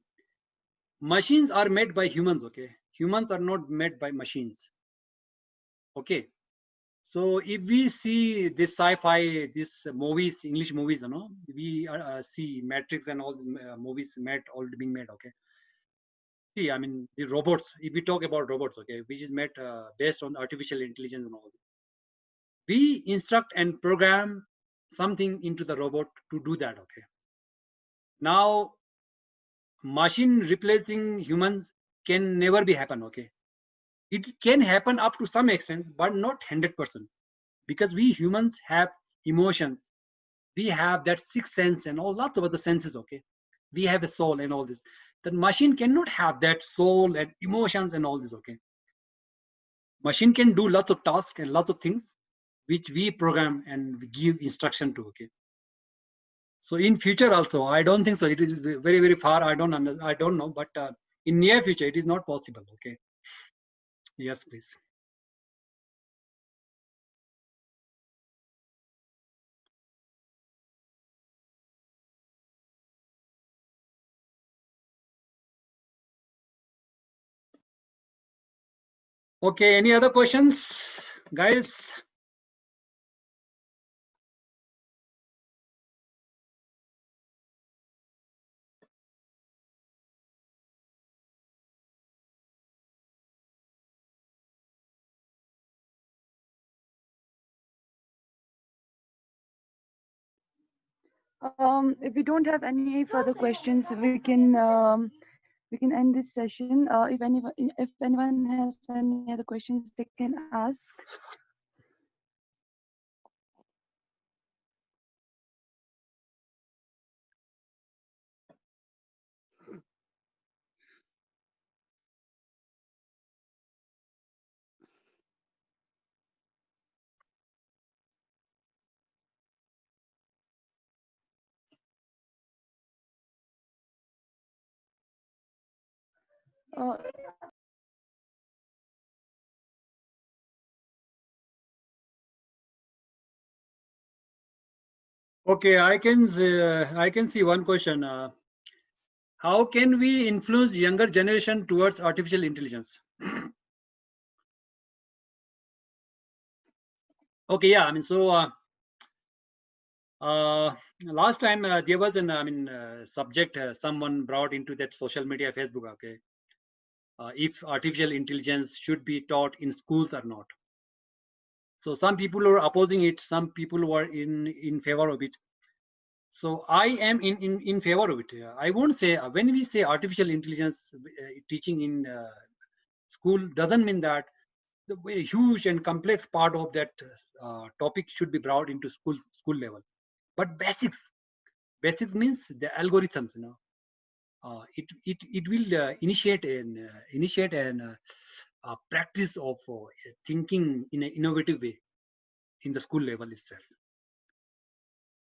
Machines are made by humans, okay. Humans are not made by machines, okay. So if we see this sci-fi, these movies, English movies, we see Matrix and all these movies already being made, okay. See, I mean, the robots, if we talk about robots, okay, which is made based on artificial intelligence and all, we instruct and program something into the robot to do that, okay. Now, machine replacing humans can never be happen, okay. It can happen up to some extent, but not 100%, because we humans have emotions, we have that sixth sense and all lots of other senses, okay. We have a soul and all this. The machine cannot have that soul and emotions and all this. Okay, machine can do lots of tasks and lots of things which we program and we give instruction to. Okay, so in future also, I don't think so. It is very far. I don't know, but in near future, it is not possible. Okay. Yes, please. Okay. Any other questions, guys? If we don't have any further questions, we can end this session. If anyone has any other questions, they can ask. Uh, Okay, I can see one question. How can we influence younger generation towards artificial intelligence? Okay, yeah. I mean, so last time there was an subject someone brought into that social media, Facebook. Okay, if artificial intelligence should be taught in schools or not. So some people were opposing it. Some people were in favor of it. So I am in favor of it. I won't say when we say artificial intelligence teaching in school doesn't mean that the huge and complex part of that topic should be brought into school level. But basics means the algorithms. It will initiate an practice of thinking in an innovative way in the school level itself.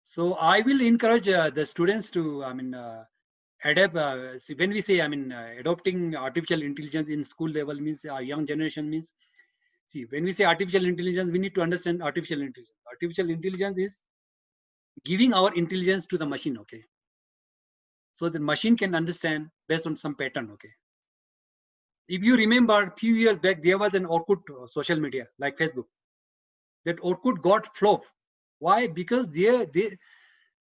So I will encourage the students to, adapt. See, when we say, adopting artificial intelligence in school level means young generation means. See, when we say artificial intelligence, we need to understand artificial intelligence. Artificial intelligence is giving our intelligence to the machine. Okay, so the machine can understand based on some pattern. Okay, if you remember, a few years back there was an Orkut social media like Facebook. That Orkut got flop. Why? Because they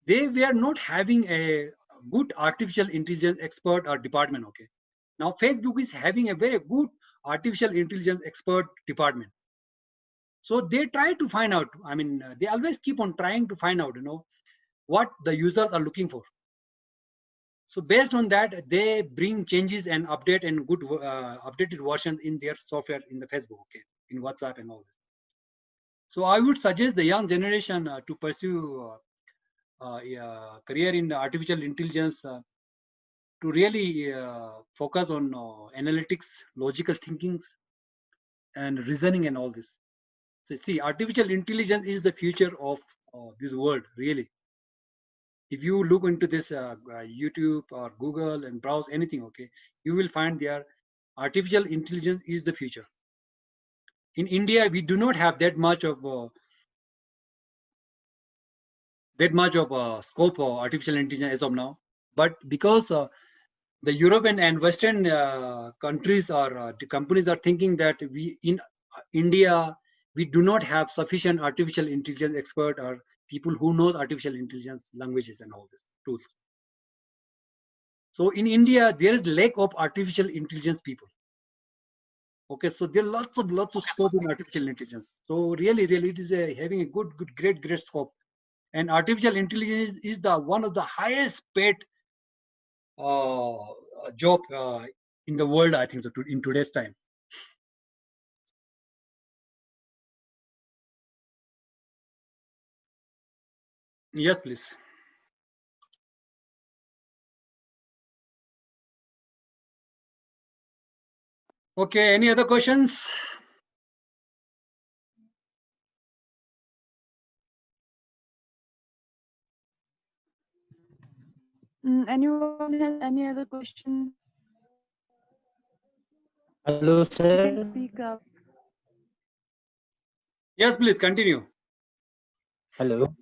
were not having a good artificial intelligence expert or department. Okay, now Facebook is having a very good artificial intelligence expert department. So they try to find out. They always keep on trying to find out, what the users are looking for. So based on that, they bring changes and update and good updated versions in their software in the Facebook, okay, in WhatsApp and all this. So I would suggest the young generation to pursue career in artificial intelligence, to really focus on analytics, logical thinkings, and reasoning and all this. So see, artificial intelligence is the future of this world, really. If you look into this YouTube or Google and browse anything, okay, you will find there artificial intelligence is the future. In India, we do not have that much of scope for artificial intelligence as of now. But because the European and Western countries or the companies are thinking that we in India we do not have sufficient artificial intelligence expert or people who know artificial intelligence languages and all this tools. So in India there is lack of artificial intelligence people. Okay, so there are lots of scope in artificial intelligence. So really it is having a great scope. And artificial intelligence is the one of the highest paid job in the world, I think so, in today's time. Yes, please. Okay, any other questions? Anyone has any other question? Hello, You sir. can speak up. Yes, please continue. Hello.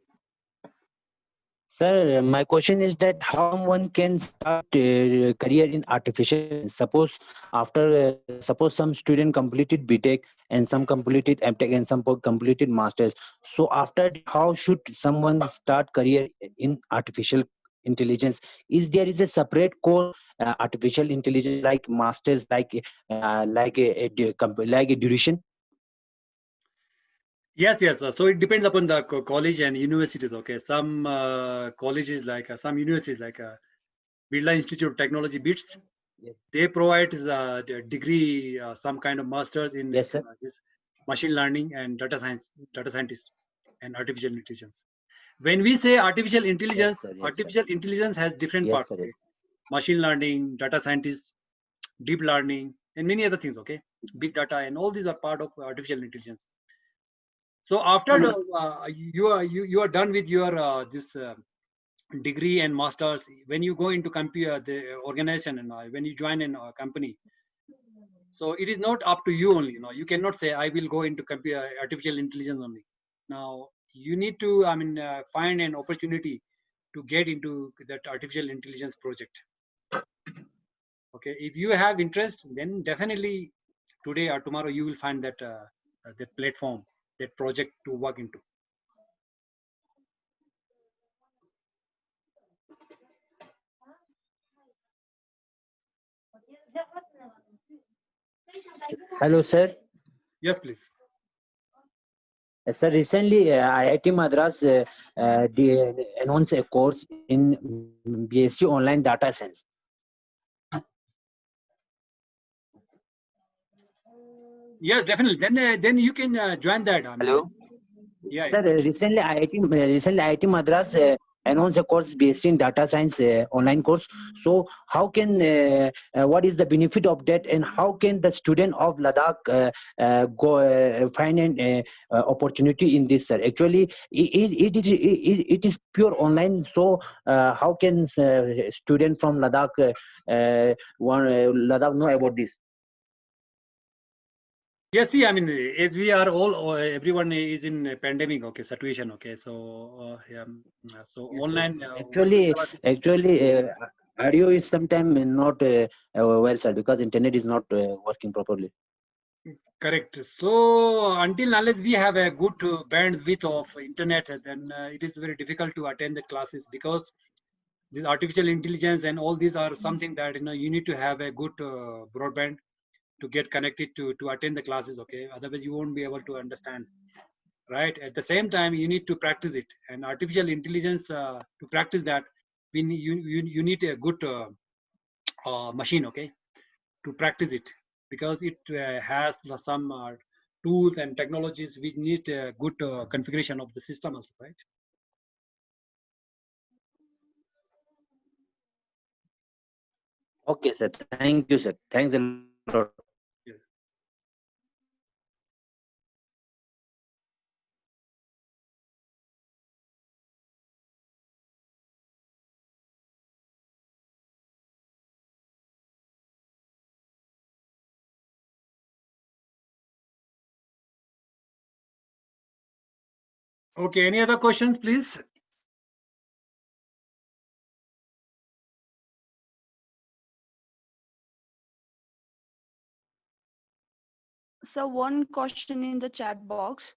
Sir, my question is that how one can start career in artificial. Suppose after suppose some student completed BTech and some completed MTech and some completed masters. So after how should someone start career in artificial intelligence? Is a separate course artificial intelligence like masters like a duration? Yes, yes. So it depends upon the college and universities. Okay, some colleges like some universities like Birla Institute of Technology (BITS), Yes. they provide the degree, some kind of masters in Yes, sir. this machine learning and data science, data scientist, and artificial intelligence. When we say artificial Yes, intelligence, sir. Yes, sir. artificial intelligence has different Yes, parts. sir. Okay, Yes. machine learning, data scientist, deep learning, and many other things. Okay, big data, and all these are part of artificial intelligence. So after you are done with your this degree and masters, when you go into the organization and when you join in a company, so it is not up to you only. You cannot say I will go into artificial intelligence only. Now you need to find an opportunity to get into that artificial intelligence project. Okay, if you have interest, then definitely today or tomorrow you will find that platform, that project to work into. Hello, sir. Yes, please. Sir, recently IIT Madras announced a course in BSc Online Data Science. Yes, definitely. Then you can join that. Hello, Yeah, sir. Recently IIT Madras announced a course BSc in Data Science online course. So, how can what is the benefit of that, and how can the student of Ladakh go find an opportunity in this, sir? Actually, it is pure online. So, how can student from Ladakh Ladakh know about this? yes. See, as we are all, everyone is in a pandemic. Okay, situation. Okay, so so online virtual Actually, classes. actually, audio is sometimes not well, sir, because internet is not working properly. Correct. So until unless we have a good bandwidth of internet, then it is very difficult to attend the classes, because this artificial intelligence and all these are something that you need to have a good broadband to get connected to attend the classes. Okay, otherwise you won't be able to understand. Right. At the same time, you need to practice it, and artificial intelligence to practice that, you need a good machine. Okay, to practice it, because it has some tools and technologies which need good configuration of the system also, right? Okay, sir. Thank you, sir. Thanks a lot. Yeah. Okay, any other questions, please? So one question in the chat box.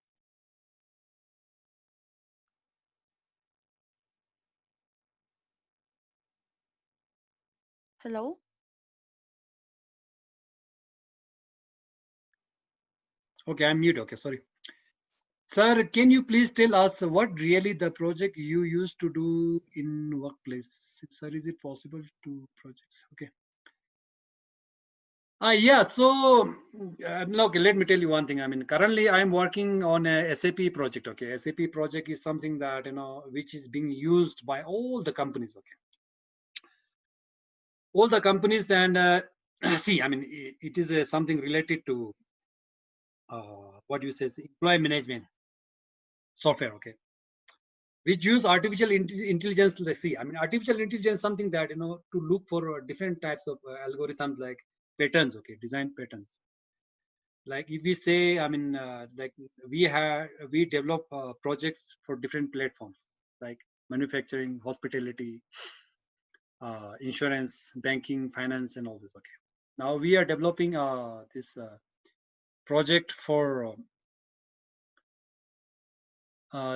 Hello. Okay, I'm mute. Okay, sorry. Sir, can you please tell us what really the project you used to do in workplace? Sir, is it possible to projects? Okay. Yeah, so okay, let me tell you one thing. Currently I'm working on a SAP project. Okay, SAP project is something that which is being used by all the companies. Okay, all the companies, and see, I mean, it is something related to what you say, employee management software, okay, which use artificial intelligence. Let's see, I mean, artificial intelligence, something that, you know, to look for different types of algorithms like patterns, okay, design patterns. Like if we say, I mean, like we develop projects for different platforms like manufacturing, hospitality, insurance, banking, finance, and all this. Okay. Now we are developing this project for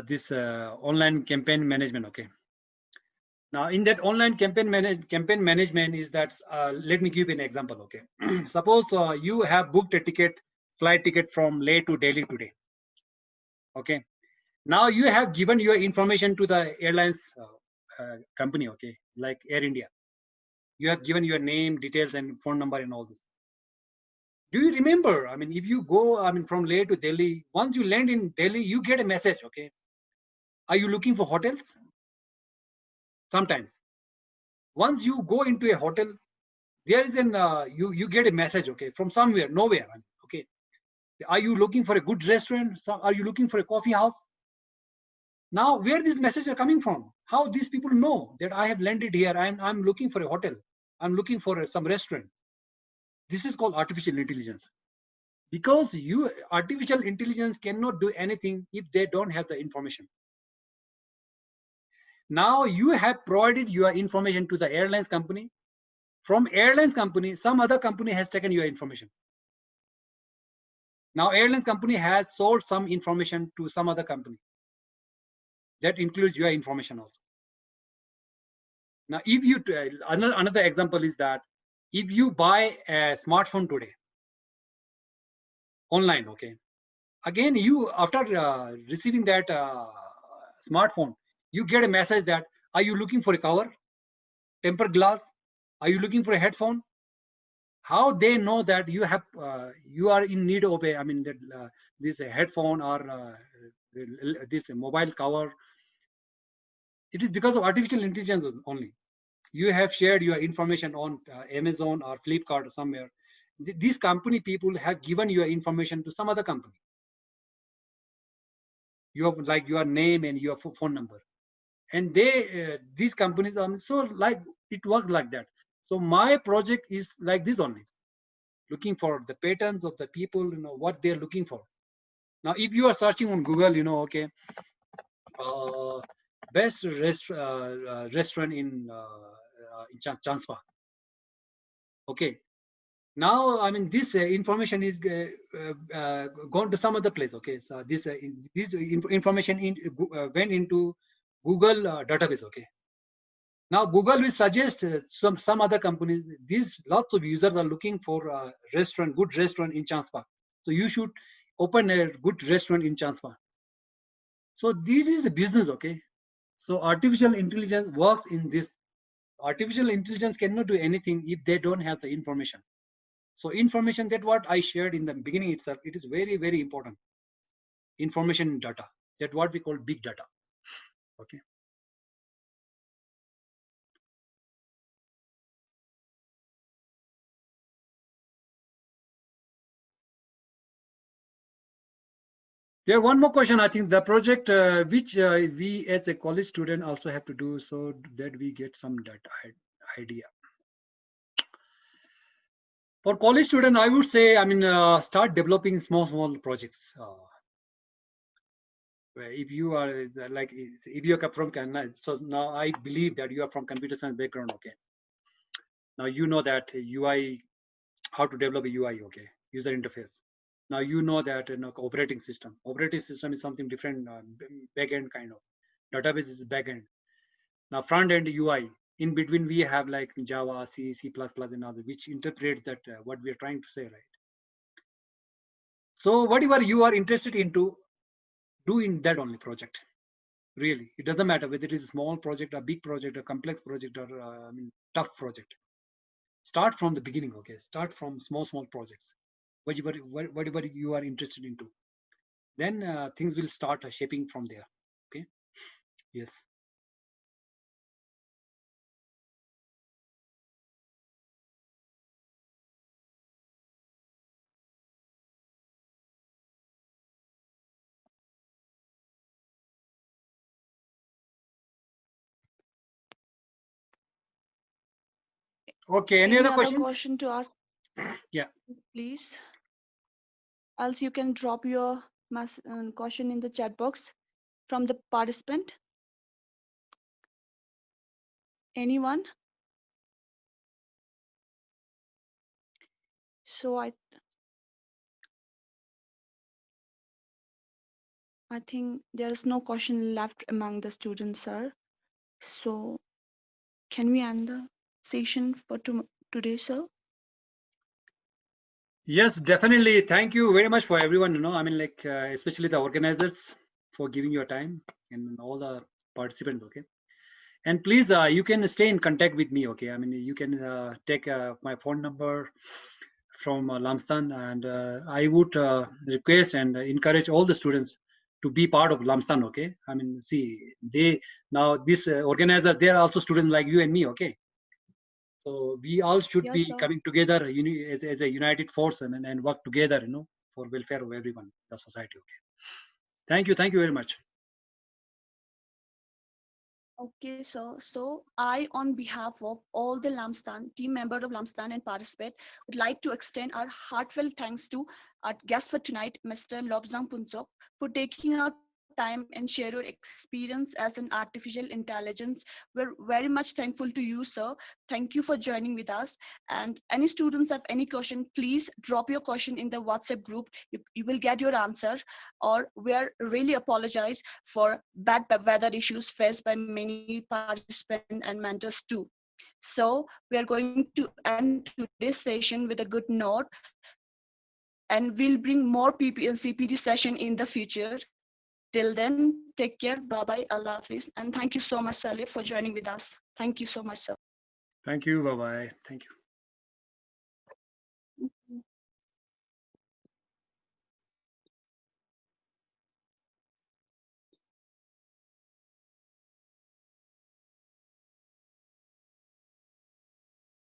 this online campaign management. Okay. Now in that online campaign management is that, let me give you an example. Okay. Suppose you have booked a flight ticket from Leh to Delhi today. Okay. Now you have given your information to the airlines company, okay, like Air India. You have given your name, details, and phone number and all this. Do you remember? I mean, if you go, I mean, from Leh to Delhi, once you land in Delhi, you get a message, okay. Are you looking for hotels? Sometimes. Once you go into a hotel, there is an you get a message, okay, from somewhere, nowhere, okay. Are you looking for a good restaurant? Are you looking for a coffee house? Now, where these messages are coming from? How these people know that I have landed here? I'm looking for a hotel. I'm looking for some restaurant. This is called artificial intelligence. Because artificial intelligence cannot do anything if they don't have the information. Now you have provided your information to the airlines company. From airlines company, some other company has taken your information. Now airlines company has sold some information to some other company. That includes your information also. Now, if you another example is that if you buy a smartphone today online, okay, again you after receiving that smartphone, you get a message that are you looking for a cover, tempered glass? Are you looking for a headphone? How they know that you have you are in need of a, I mean, that this headphone or this mobile cover? It is because of artificial intelligence only. You have shared your information on Amazon or Flipkart or somewhere. These company people have given your information to some other company. You have like your name and your phone number, and they these companies so like it works like that. So my project is like this only, looking for the patterns of the people, you know, what they're looking for. Now if you are searching on Google, you know, okay, best restaurant in Chanspa, okay. Now, I mean, this information is gone to some other place. Okay, so this information went into Google database. Okay, now Google will suggest some other companies. These lots of users are looking for a restaurant, good restaurant in Chanspa. So you should open a good restaurant in Chanspa. So this is a business. Okay, so artificial intelligence works in this. Artificial intelligence cannot do anything if they don't have the information. So information, that what I shared in the beginning itself, it is very, very important. Information data, that what we call big data. Okay. Yeah, one more question. I think the project which we as a college student also have to do so that we get some data idea. For college student, I would say, I mean, start developing small projects. If you are like, if you are from, so now I believe that you are from computer science background. Okay. Now you know that UI, how to develop a UI. Okay, user interface. Now you know that, you know, operating system. Operating system is something different, backend kind of. Database is backend. Now front end UI. In between we have like Java, C, C++, and other, which interpret that what we are trying to say, right? So whatever you are interested into, do in that only project. Really, it doesn't matter whether it is a small project, a big project, a complex project, or I mean, tough project. Start from the beginning. Okay, start from small projects. Whatever you are interested into, then things will start shaping from there. Okay. Yes. Okay, any other questions? question to ask? Yeah. Please. Else you can drop your question in the chat box from the participant. Anyone? So I think there is no question left among the students, sir. So can we end the session for today, sir? Yes, definitely. Thank you very much for everyone. I mean, like, especially the organizers for giving your time and all the participants. Okay. And please, you can stay in contact with me. Okay. I mean, you can take my phone number from Lamstan, and I would request and encourage all the students to be part of Lamstan. Okay. I mean, see, this organizer, they are also students like you and me. Okay. So we all should Yes, be sir. coming together as a united force and work together, for welfare of everyone, the society. Okay. Thank you. Thank you very much. Okay, so I, on behalf of all the Lamstan team members of Lamstan and participate, would like to extend our heartfelt thanks to our guest for tonight, Mr. Lobsang Punsok, for taking out time and share your experience as an artificial intelligence. We're very much thankful to you, sir. Thank you for joining with us. And any students have any question, please drop your question in the WhatsApp group. You will get your answer. Or we're really apologize for bad weather issues faced by many participants and mentors too. So we are going to end today's session with a good note, and we'll bring more PP and CPD session in the future. Till then, take care. Bye-bye. Allah Hafiz. And thank you so much, Salih, for joining with us. Thank you so much, sir. Thank you. Bye-bye. Thank you.